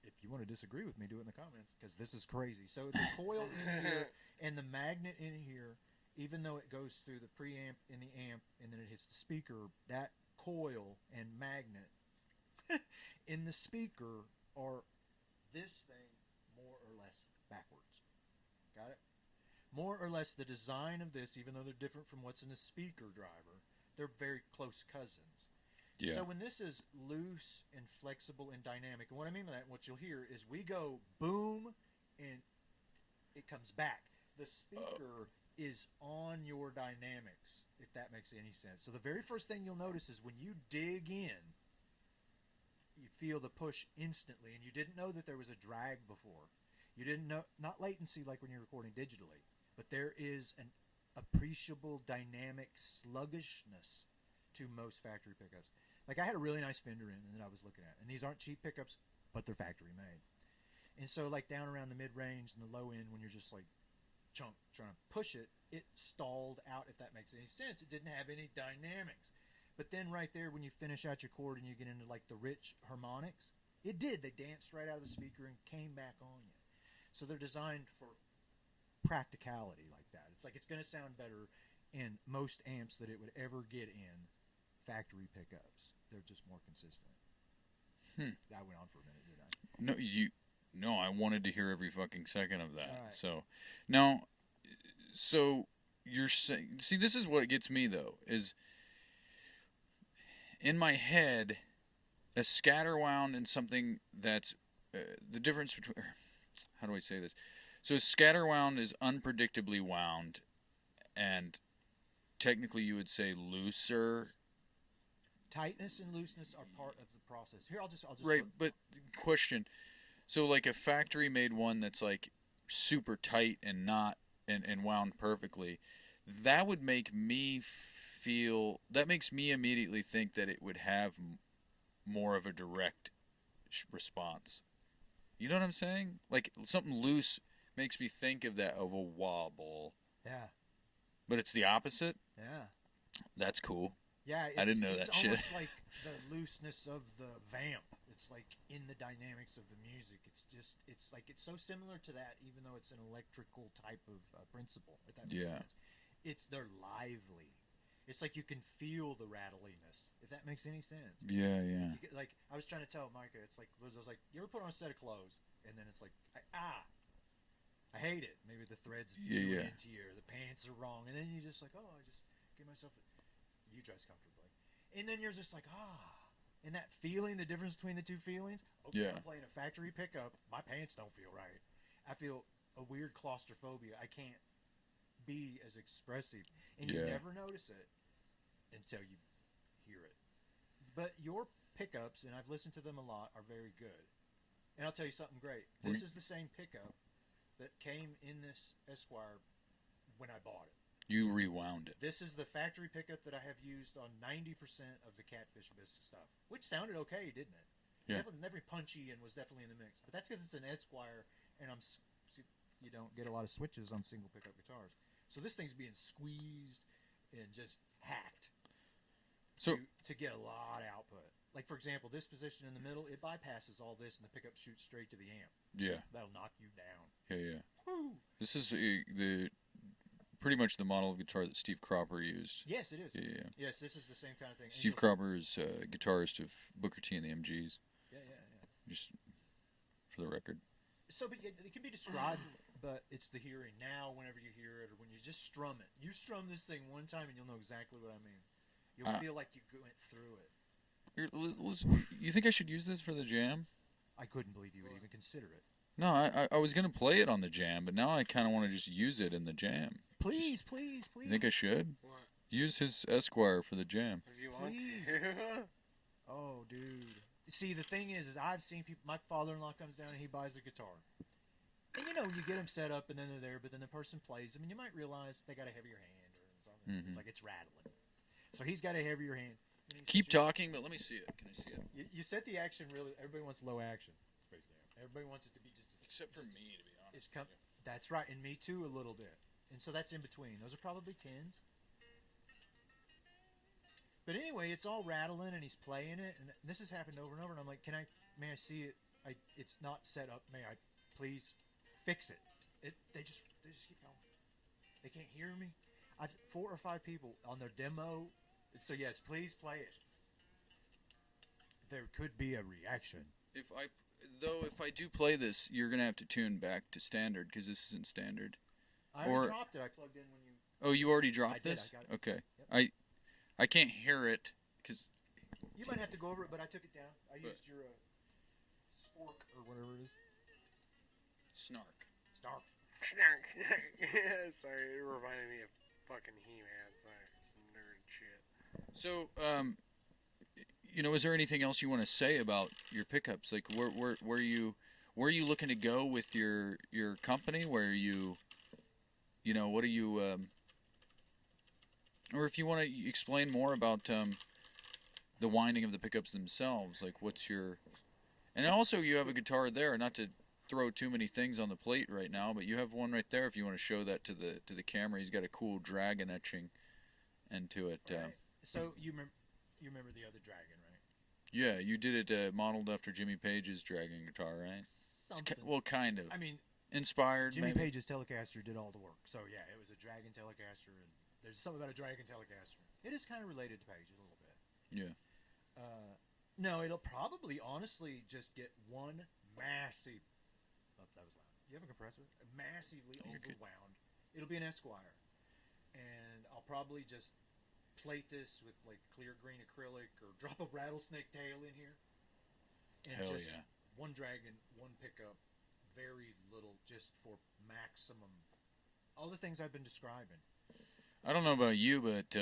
if you want to disagree with me, do it in the comments, because this is crazy. So the coil in here and the magnet in here, even though it goes through the preamp and the amp and then it hits the speaker, that coil and magnet in the speaker are this thing more or less backwards. Got it? more or less the design of this, even though they're different from what's in the speaker driver, they're very close cousins. Yeah. So when this is loose and flexible and dynamic, and what I mean by that, what you'll hear is we go boom, and it comes back. The speaker is on your dynamics, if that makes any sense. So the very first thing you'll notice is when you dig in, you feel the push instantly, and you didn't know that there was a drag before. You didn't know, not latency like when you're recording digitally, but there is an appreciable dynamic sluggishness to most factory pickups. Like I had a really nice Fender in that I was looking at, and these aren't cheap pickups, but they're factory made. And so like down around the mid-range and the low end, when you're just like trying to push it, it stalled out, if that makes any sense. It didn't have any dynamics. But then right there, when you finish out your chord and you get into like the rich harmonics, it did. They danced right out of the speaker and came back on you. So they're designed for practicality like that. It's like it's going to sound better in most amps that it would ever get in factory pickups. They're just more consistent. I went on for a minute, didn't I? No, I wanted to hear every fucking second of that. Right. So now, you're saying, see, this is what gets me though, is in my head, a scatter wound and something that's the difference between. How do I say this? So a scatter wound is unpredictably wound, and technically you would say looser. Tightness and looseness are part of the process. Here, I'll just right. look. But question, so like a factory made one that's like super tight and not and wound perfectly, that would make me feel. That makes me immediately think that it would have more of a direct response. You know what I'm saying? Like something loose makes me think of a wobble. Yeah. But it's the opposite? Yeah. That's cool. Yeah, I didn't know that shit. It's almost like the looseness of the vamp. It's like in the dynamics of the music. It's like it's so similar to that, even though it's an electrical type of principle. If that makes sense. They're lively. It's like you can feel the rattliness. If that makes any sense. Yeah, yeah. Like I was trying to tell Micah, it's like Liz was like, you ever put on a set of clothes and then it's like, I hate it. Maybe the threads chewing into you, or the pants are wrong, and then you just like, oh, I just give myself. You dress comfortably, and then you're just like, and that feeling, the difference between the two feelings. Okay, I'm playing a factory pickup. My pants don't feel right. I feel a weird claustrophobia. I can't be as expressive, and you never notice it until you hear it. But your pickups, and I've listened to them a lot, are very good. And I'll tell you something great. This is the same pickup that came in this Esquire when I bought it. You rewound it. This is the factory pickup that I have used on 90% of the Catfish Bisque stuff, which sounded okay, didn't it? Yeah. Definitely never punchy and was definitely in the mix. But that's because it's an Esquire, and you don't get a lot of switches on single pickup guitars. So this thing's being squeezed and just hacked to get a lot of output. Like, for example, this position in the middle, it bypasses all this, and the pickup shoots straight to the amp. Yeah. That'll knock you down. Yeah. Woo! This is the pretty much the model of guitar that Steve Cropper used. Yes, it is. Yeah. Yes, this is the same kind of thing. Steve Cropper is guitarist of Booker T and the MGs. Yeah. Just for the record. So, but it can be described, but it's the hearing. Now, whenever you hear it, or when you just strum it, you strum this thing one time, and you'll know exactly what I mean. You'll feel like you went through it. You think I should use this for the jam? I couldn't believe you would even consider it. No, I was going to play it on the jam, but now I kind of want to just use it in the jam. Please. You think I should? What? Use his Esquire for the jam. If you want Please. to. Oh, dude. See, the thing is I've seen people. My father-in-law comes down and he buys a guitar. And you get them set up and then they're there, but then the person plays them and you might realize they got a heavier hand or something. Mm-hmm. It's like it's rattling. So he's got a heavier hand. Keep talking, but let me see it. Can I see it? You set the action really. Everybody wants low action. Everybody wants it to be just. Except for me, to be honest. That's right, and me too a little bit. And so that's in between. Those are probably 10s. But anyway, it's all rattling, and he's playing it, and this has happened over and over. And I'm like, may I see it? It's not set up. May I please fix it? They just keep going. They can't hear me. I've 4 or 5 people on their demo. So yes, please play it. There could be a reaction. If I do play this, you're gonna have to tune back to standard because this isn't standard. I already dropped it. I plugged in when you. Oh, you already dropped I did, this? I got it. Okay. Yep. I can't hear it because. You might have to go over it, but I took it down. I used your spork or whatever it is. Snark. Stark. Sorry, it reminded me of fucking He-Man. Sorry, some nerd shit. So, is there anything else you want to say about your pickups? Like, where are you looking to go with your company? Where are you, what are you, or if you want to explain more about the winding of the pickups themselves, like what's your, and also you have a guitar there. Not to throw too many things on the plate right now, but you have one right there. If you want to show that to the camera, he's got a cool dragon etching into it. Right. So you remember the other dragon, right? Yeah, you did it modeled after Jimmy Page's dragon guitar, right? Something. Well, kind of. I mean, inspired. Jimmy maybe? Page's Telecaster did all the work. So yeah, it was a dragon Telecaster, and there's something about a dragon Telecaster. It is kind of related to Page a little bit. Yeah. No, it'll probably honestly just get one massive. Oh, that was loud. You have a compressor? Massively overwound. It'll be an Esquire, and I'll probably just plate this with like clear green acrylic or drop a rattlesnake tail in here, and Hell just yeah. one dragon, one pickup, very little, just for maximum. All the things I've been describing. I don't know about you, but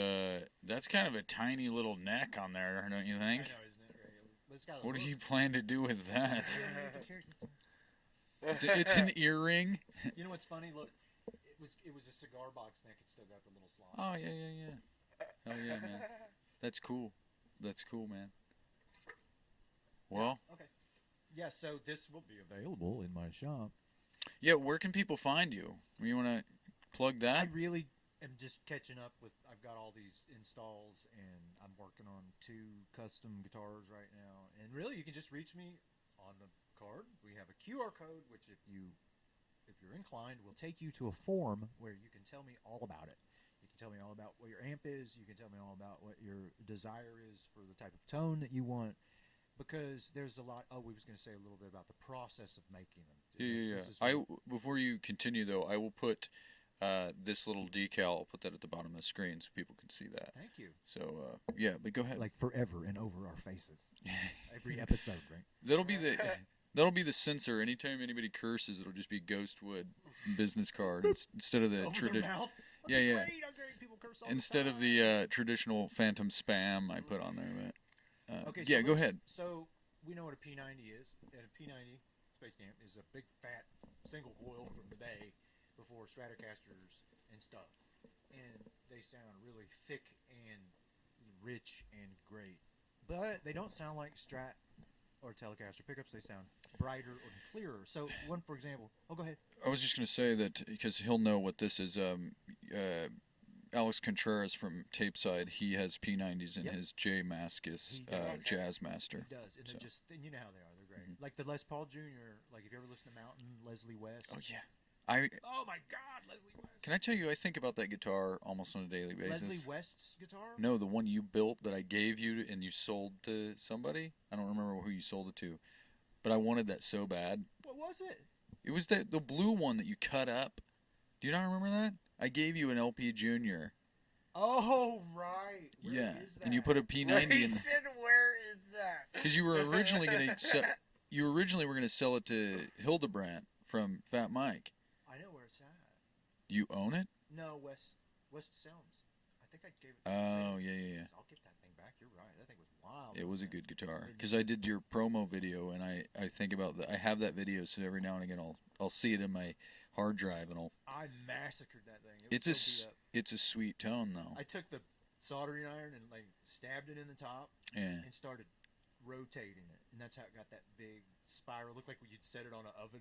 that's kind of a tiny little neck on there, don't you think? I know, isn't it? Right? But it's got a What do look. you plan to do with that? It's It's an earring. You know what's funny? Look, it was a cigar box neck. It's still got the little slot. Oh yeah. Hell yeah, man. That's cool. That's cool, man. Well. Okay. Yeah, so this will be available in my shop. Yeah, where can people find you? You want to plug that? I really am just catching up with. I've got all these installs, and I'm working on 2 custom guitars right now. And really, you can just reach me on the card. We have a QR code, which if you're inclined, will take you to a form where you can tell me all about it. You can tell me all about what your amp is. You can tell me all about what your desire is for the type of tone that you want. Because there's a lot. Oh, we was going to say a little bit about the process of making them. Yeah. This is Before you continue, though, I will put this little decal. I'll put that at the bottom of the screen so people can see that. Thank you. So, yeah, but go ahead. Like forever and over our faces. Every episode, right? That'll be the censor. Anytime anybody curses, it'll just be Ghostwood business card instead of the traditional. Yeah. Great. People curse all Instead the of time. the traditional phantom spam I put on there, but Okay, yeah, so go ahead. So we know what a P90 is, and a P90 Space Camp is a big fat single coil from the day before Stratocasters and stuff, and they sound really thick and rich and great, but they don't sound like Strat or Telecaster pickups. They sound brighter or clearer. So one, for example. Oh, go ahead. I was just going to say that because he'll know what this is. Alex Contreras from Tapeside, he has P90s in his J Mascis Jazz Master. He does, and they're just, and you know how they are. They're great. Like the Les Paul Jr., like if you ever listen to Mountain, Leslie West. Oh, yeah. Oh, my God, Leslie West. Can I tell you, I think about that guitar almost on a daily basis. Leslie West's guitar? No, the one you built that I gave you and you sold to somebody. I don't remember who you sold it to, but I wanted that so bad. What was it? It was the blue one that you cut up. Do you not remember that? I gave you an LP Junior. Oh, right. Where is that? And you put a P90 He in. said, "Where is that?" Because you were originally going to were going to sell it to Hildebrandt from Fat Mike. I know where it's at. Do you own it? No, West Selms. I think I gave it. Oh, yeah. I'll get that thing back. You're right. That thing was wild. It was a good guitar. Because I did your promo video, and I think about that. I have that video, so every now and again I'll see it in my hard drive, and I massacred that thing. It was so beat up. It's a sweet tone, though. I took the soldering iron and like stabbed it in the top and started rotating it, and that's how it got that big spiral. It looked like you'd set it on an oven.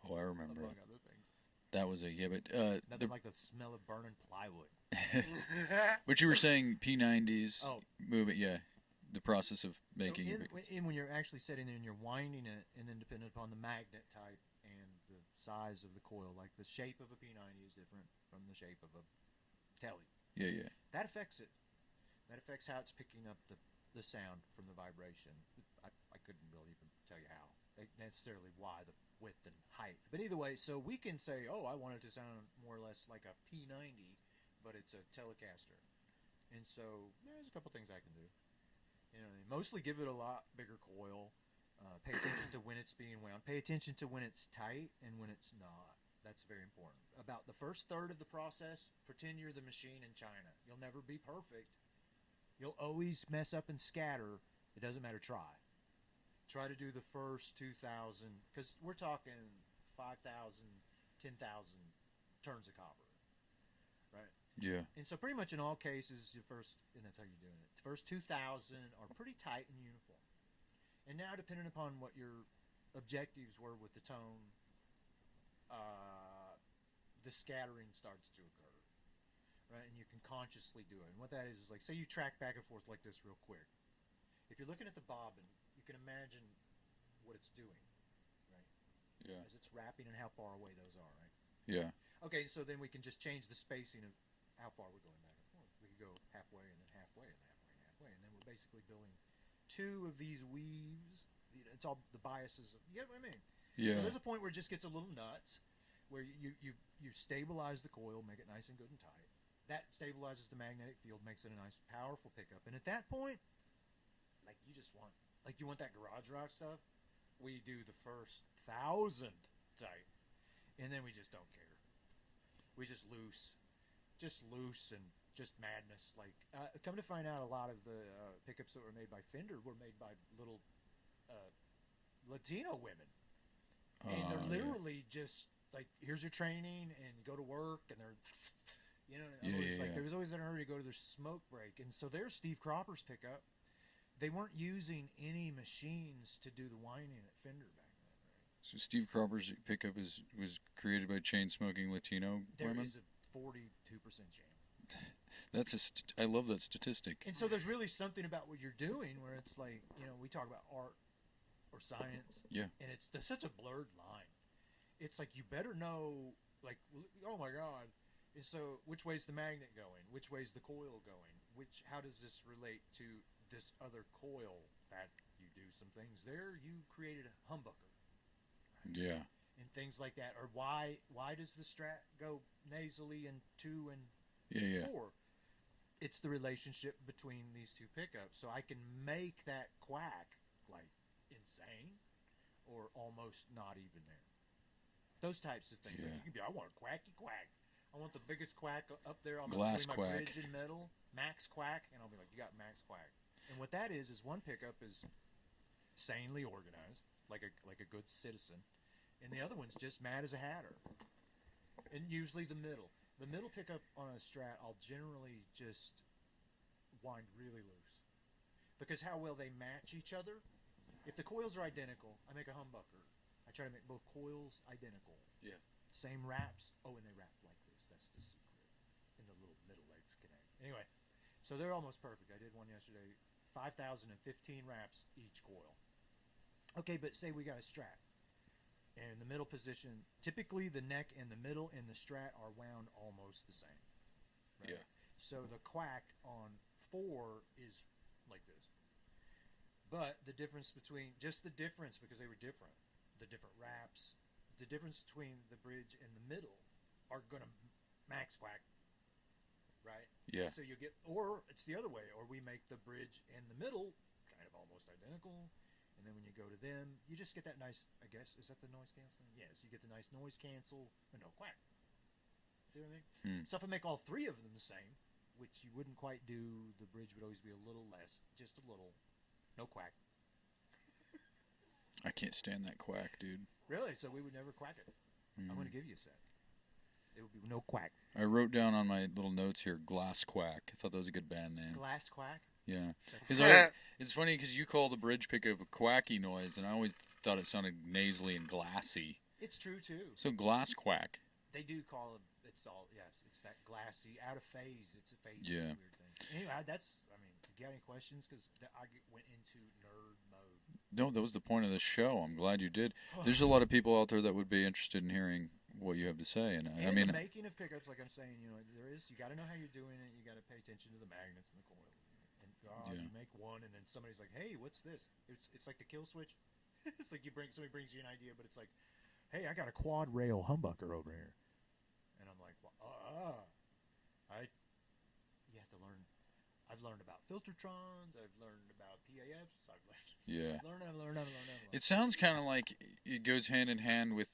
Oh, I remember. Among other things. That was but nothing like the smell of burning plywood. But you were saying P90s. Oh, move it. Yeah, the process of making. So when you're actually setting it and you're winding it, and then depending upon the magnet type and the size of the coil, like the shape of a P90 is different from the shape of a Tele. Yeah. That affects it. That affects how it's picking up the sound from the vibration. I couldn't really even tell you how. necessarily why the width and height. But either way, so we can say, oh, I want it to sound more or less like a P90, but it's a Telecaster. And so there's a couple things I can do. You know, mostly give it a lot bigger coil. Pay attention to when it's being wound. Pay attention to when it's tight and when it's not. That's very important. About the first third of the process, pretend you're the machine in China. You'll never be perfect. You'll always mess up and scatter. It doesn't matter. Try to do the first 2,000, because we're talking 5,000, 10,000 turns of copper, right? Yeah. And so pretty much in all cases, and that's how you're doing it. The first 2,000 are pretty tight and uniform. And now, depending upon what your objectives were with the tone, the scattering starts to occur, right? And you can consciously do it. And what that is like, say you track back and forth like this real quick. If you're looking at the bobbin, you can imagine what it's doing, right? Yeah. As it's wrapping and how far away those are, right? Yeah. Okay, so then we can just change the spacing of how far we're going back and forth. We could go halfway and then halfway and halfway and halfway, and then we're basically building two of these weaves. It's all the biases. You get what I mean? Yeah. So there's a point where it just gets a little nuts, where you stabilize the coil, make it nice and good and tight. That stabilizes the magnetic field, makes it a nice, powerful pickup. And at that point, like you want that garage rock stuff, we do the first 1,000 tight, and then we just don't care. We just loose and just madness. Like, come to find out, a lot of the pickups that were made by Fender were made by little Latino women, and they're literally just like, here's your training, and you go to work, and they're, you know, there was always in a hurry to go to their smoke break, and so there's Steve Cropper's pickup. They weren't using any machines to do the winding at Fender back then, right? So Steve Cropper's pickup was created by chain-smoking Latino women? There is a 42% chance. I love that statistic. And so there's really something about what you're doing where it's like, you know, we talk about art or science. Yeah. And there's such a blurred line. It's like, you better know, like, oh my God. And so which way's the magnet going? Which way's the coil going? How does this relate to this other coil that you do some things there? You created a humbucker. Right? Yeah. And things like that. Or why does the Strat go nasally in 2 and 4? It's the relationship between these two pickups. So I can make that quack like insane or almost not even there. Those types of things. Yeah. Like, you can be, I want a quacky quack. I want the biggest quack up there on Glass my quack. bridge and metal. Max quack. And I'll be like, you got max quack. And what that is one pickup is sanely organized, like a good citizen. And the other one's just mad as a hatter. And usually the middle pickup on a Strat, I'll generally just wind really loose. Because how well they match each other. If the coils are identical, I make a humbucker. I try to make both coils identical. Yeah. Same wraps. Oh, and they wrap like this. That's the secret. And the little middle legs connect. Anyway, so they're almost perfect. I did one yesterday. 5,015 wraps each coil. Okay, but say we got a Strat. And the middle position, typically the neck and the middle and the Strat are wound almost the same. Right? Yeah. So the quack on 4 is like this. But the difference between, because they were different, the different wraps, the difference between the bridge and the middle are going to max quack, right? Yeah. So you get, or it's the other way, or we make the bridge and the middle kind of almost identical. And then when you go to them, you just get that nice, I guess, is that the noise canceling? Yes, you get the nice noise cancel, and no quack. See what I mean? So if I make all 3 of them the same, which you wouldn't quite do, the bridge would always be a little less, just a little, no quack. I can't stand that quack, dude. Really? So we would never quack it. I'm going to give you a set. It would be no quack. I wrote down on my little notes here, Glass Quack. I thought that was a good band name. Glass quack? Yeah. It's funny because you call the bridge pickup a quacky noise, and I always thought it sounded nasally and glassy. It's true, too. So Glass Quack. They do call it, it's that glassy, out of phase. It's a phase Yeah. weird thing. Anyway, you got any questions? Because I went into nerd mode. No, that was the point of the show. I'm glad you did. There's a lot of people out there that would be interested in hearing what you have to say, and I mean, the making of pickups, like I'm saying, you got to know how you're doing it. You got to pay attention to the magnets and the coil. And you make one, and then somebody's like, "Hey, what's this?" It's like the kill switch. It's like somebody brings you an idea, but it's like, hey, I got a quad rail humbucker over here, and I'm like, well, you have to learn. I've learned about filtertrons. I've learned about PAFs. I've learned. It sounds kind of like it goes hand in hand with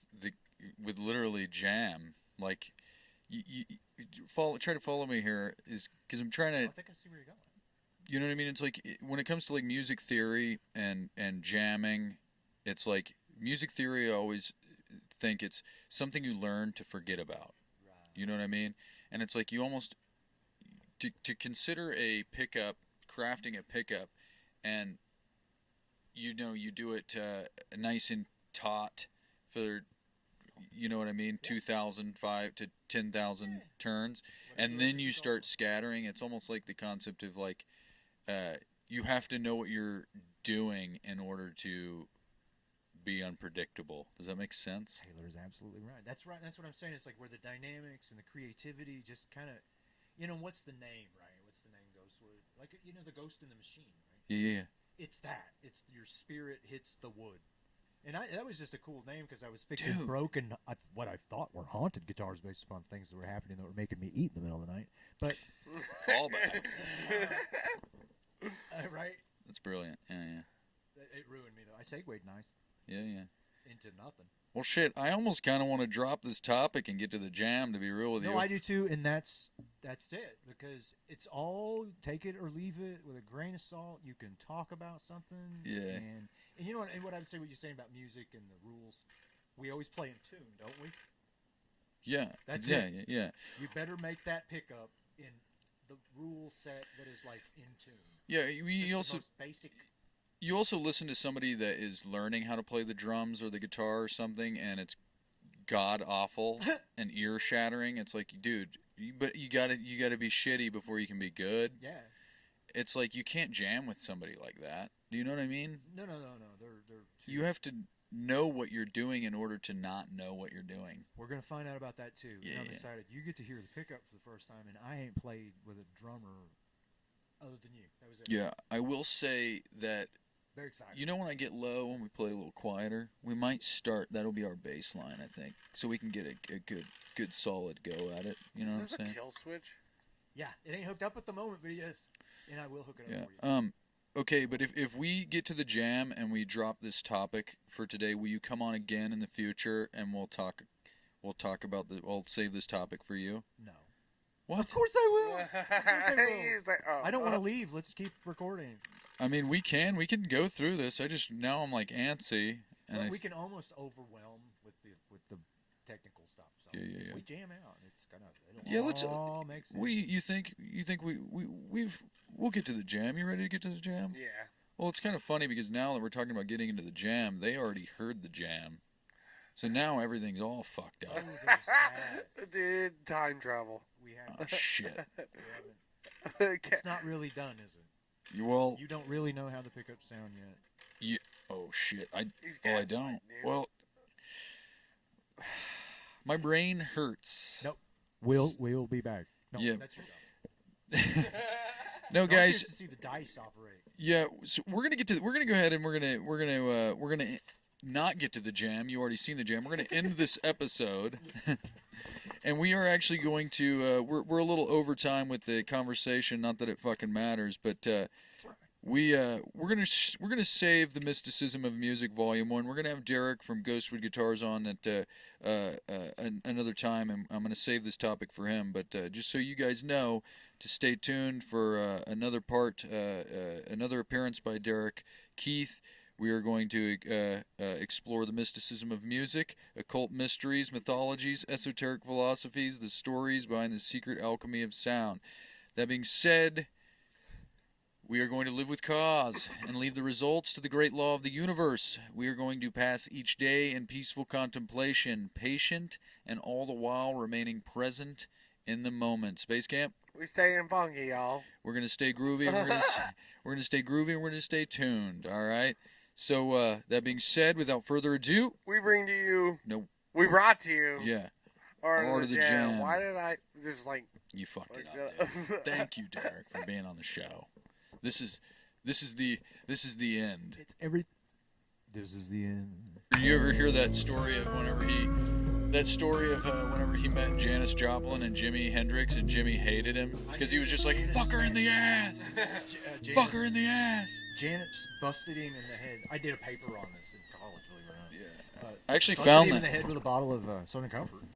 literally jam. Like, you try to follow me here, is because I'm trying to. I think I see where you're going. You know what I mean? It's like when it comes to like music theory and jamming, it's like music theory. I always think it's something you learn to forget about. Right. You know what I mean? And it's like you almost to consider a pickup, crafting a pickup, and you do it nice and taut for, you know what I mean, 2,005 to 10,000 turns, and then you start scattering. It's almost like the concept of like you have to know what you're doing in order to be unpredictable. Does that make sense? Taylor's absolutely right. That's right. That's what I'm saying. It's like where the dynamics and the creativity just kind of, what's the name, right? What's the name, Ghostwood? Like, the ghost in the machine, right? Yeah. It's that. It's your spirit hits the wood. And that was just a cool name because I was fixing broken, what I thought were haunted guitars based upon things that were happening that were making me eat in the middle of the night. But Callback. Right? That's brilliant. Yeah. It ruined me, though. I segued nice. Yeah. Into nothing. Well, shit, I almost kind of want to drop this topic and get to the jam, to be real with you. No, I do too, and that's it. Because it's all take it or leave it with a grain of salt. You can talk about something. Yeah. And you know what? And what I would say, what you're saying about music and the rules, we always play in tune, don't we? Yeah. That's it. Yeah. You better make that pickup in the rule set that is like in tune. Yeah. You also most basic. You also listen to somebody that is learning how to play the drums or the guitar or something, and it's god awful and ear shattering. It's like, dude, but you gotta be shitty before you can be good. Yeah. It's like you can't jam with somebody like that. Do you know what I mean? No. They're you have to know what you're doing in order to not know what you're doing. We're gonna find out about that too. Yeah, and I'm excited. You get to hear the pickup for the first time, and I ain't played with a drummer other than you. That was it. Yeah, I will say that. Very excited. You know, when I get low, when we play a little quieter, we might start. That'll be our bass line, I think, so we can get a good solid go at it. You know what I'm saying? Is this a kill switch? Yeah, it ain't hooked up at the moment, but yes, and I will hook it up for you. Okay, but if we get to the jam and we drop this topic for today, will you come on again in the future and we'll talk about I'll save this topic for you. No. What? Of course I will. Of course I will. He's like, I don't want to leave. Let's keep recording. I mean, we can go through this. Now I'm like antsy, and we can almost overwhelm with the technical stuff. So yeah. If we jam out, it's let's all make sense. You think we'll get to the jam? You ready to get to the jam? Yeah. Well, it's kind of funny because now that we're talking about getting into the jam, they already heard the jam, so now everything's all fucked up. Oh, there's that. Dude, time travel. We have. Oh shit. We haven't. It's not really done, is it? Well, you don't really know how the pickups sound yet. Oh shit! I don't. Dude. Well, my brain hurts. Nope. We'll be back. No, yeah. That's your job. No, guys. To see the dice operate. Yeah, so we're gonna go ahead and we're gonna not get to the jam. You already seen the jam. We're gonna end this episode. And we are actually going to we're a little over time with the conversation. Not that it fucking matters, but we're gonna save the mysticism of music, Volume 1. We're gonna have Derek from Ghostwood Guitars on at another time, and I'm gonna save this topic for him. But just so you guys know, to stay tuned for another appearance by Derek. Keith. We are going to explore the mysticism of music, occult mysteries, mythologies, esoteric philosophies, the stories behind the secret alchemy of sound. That being said, we are going to live with cause and leave the results to the great law of the universe. We are going to pass each day in peaceful contemplation, patient, and all the while remaining present in the moment. Space Camp? We staying funky, y'all. We're going to stay groovy, and we're going to stay groovy, and we're going to stay tuned, all right? So, that being said, without further ado... We bring to you... No. We brought to you... Yeah. Art of the Jam. Why did I... This is like... You fucked it up, dude. Thank you, Derek, for being on the show. This is the end. It's every... This is the end. You ever hear that story of whenever he met Janis Joplin and Jimi Hendrix, and Jimmy hated him because he was just like, fuck her in the ass, fuck her in the ass. Janet busted him in the head. I did a paper on this in college, believe it or not. Yeah. I actually busted found him that. in the head with a bottle of Southern Comfort.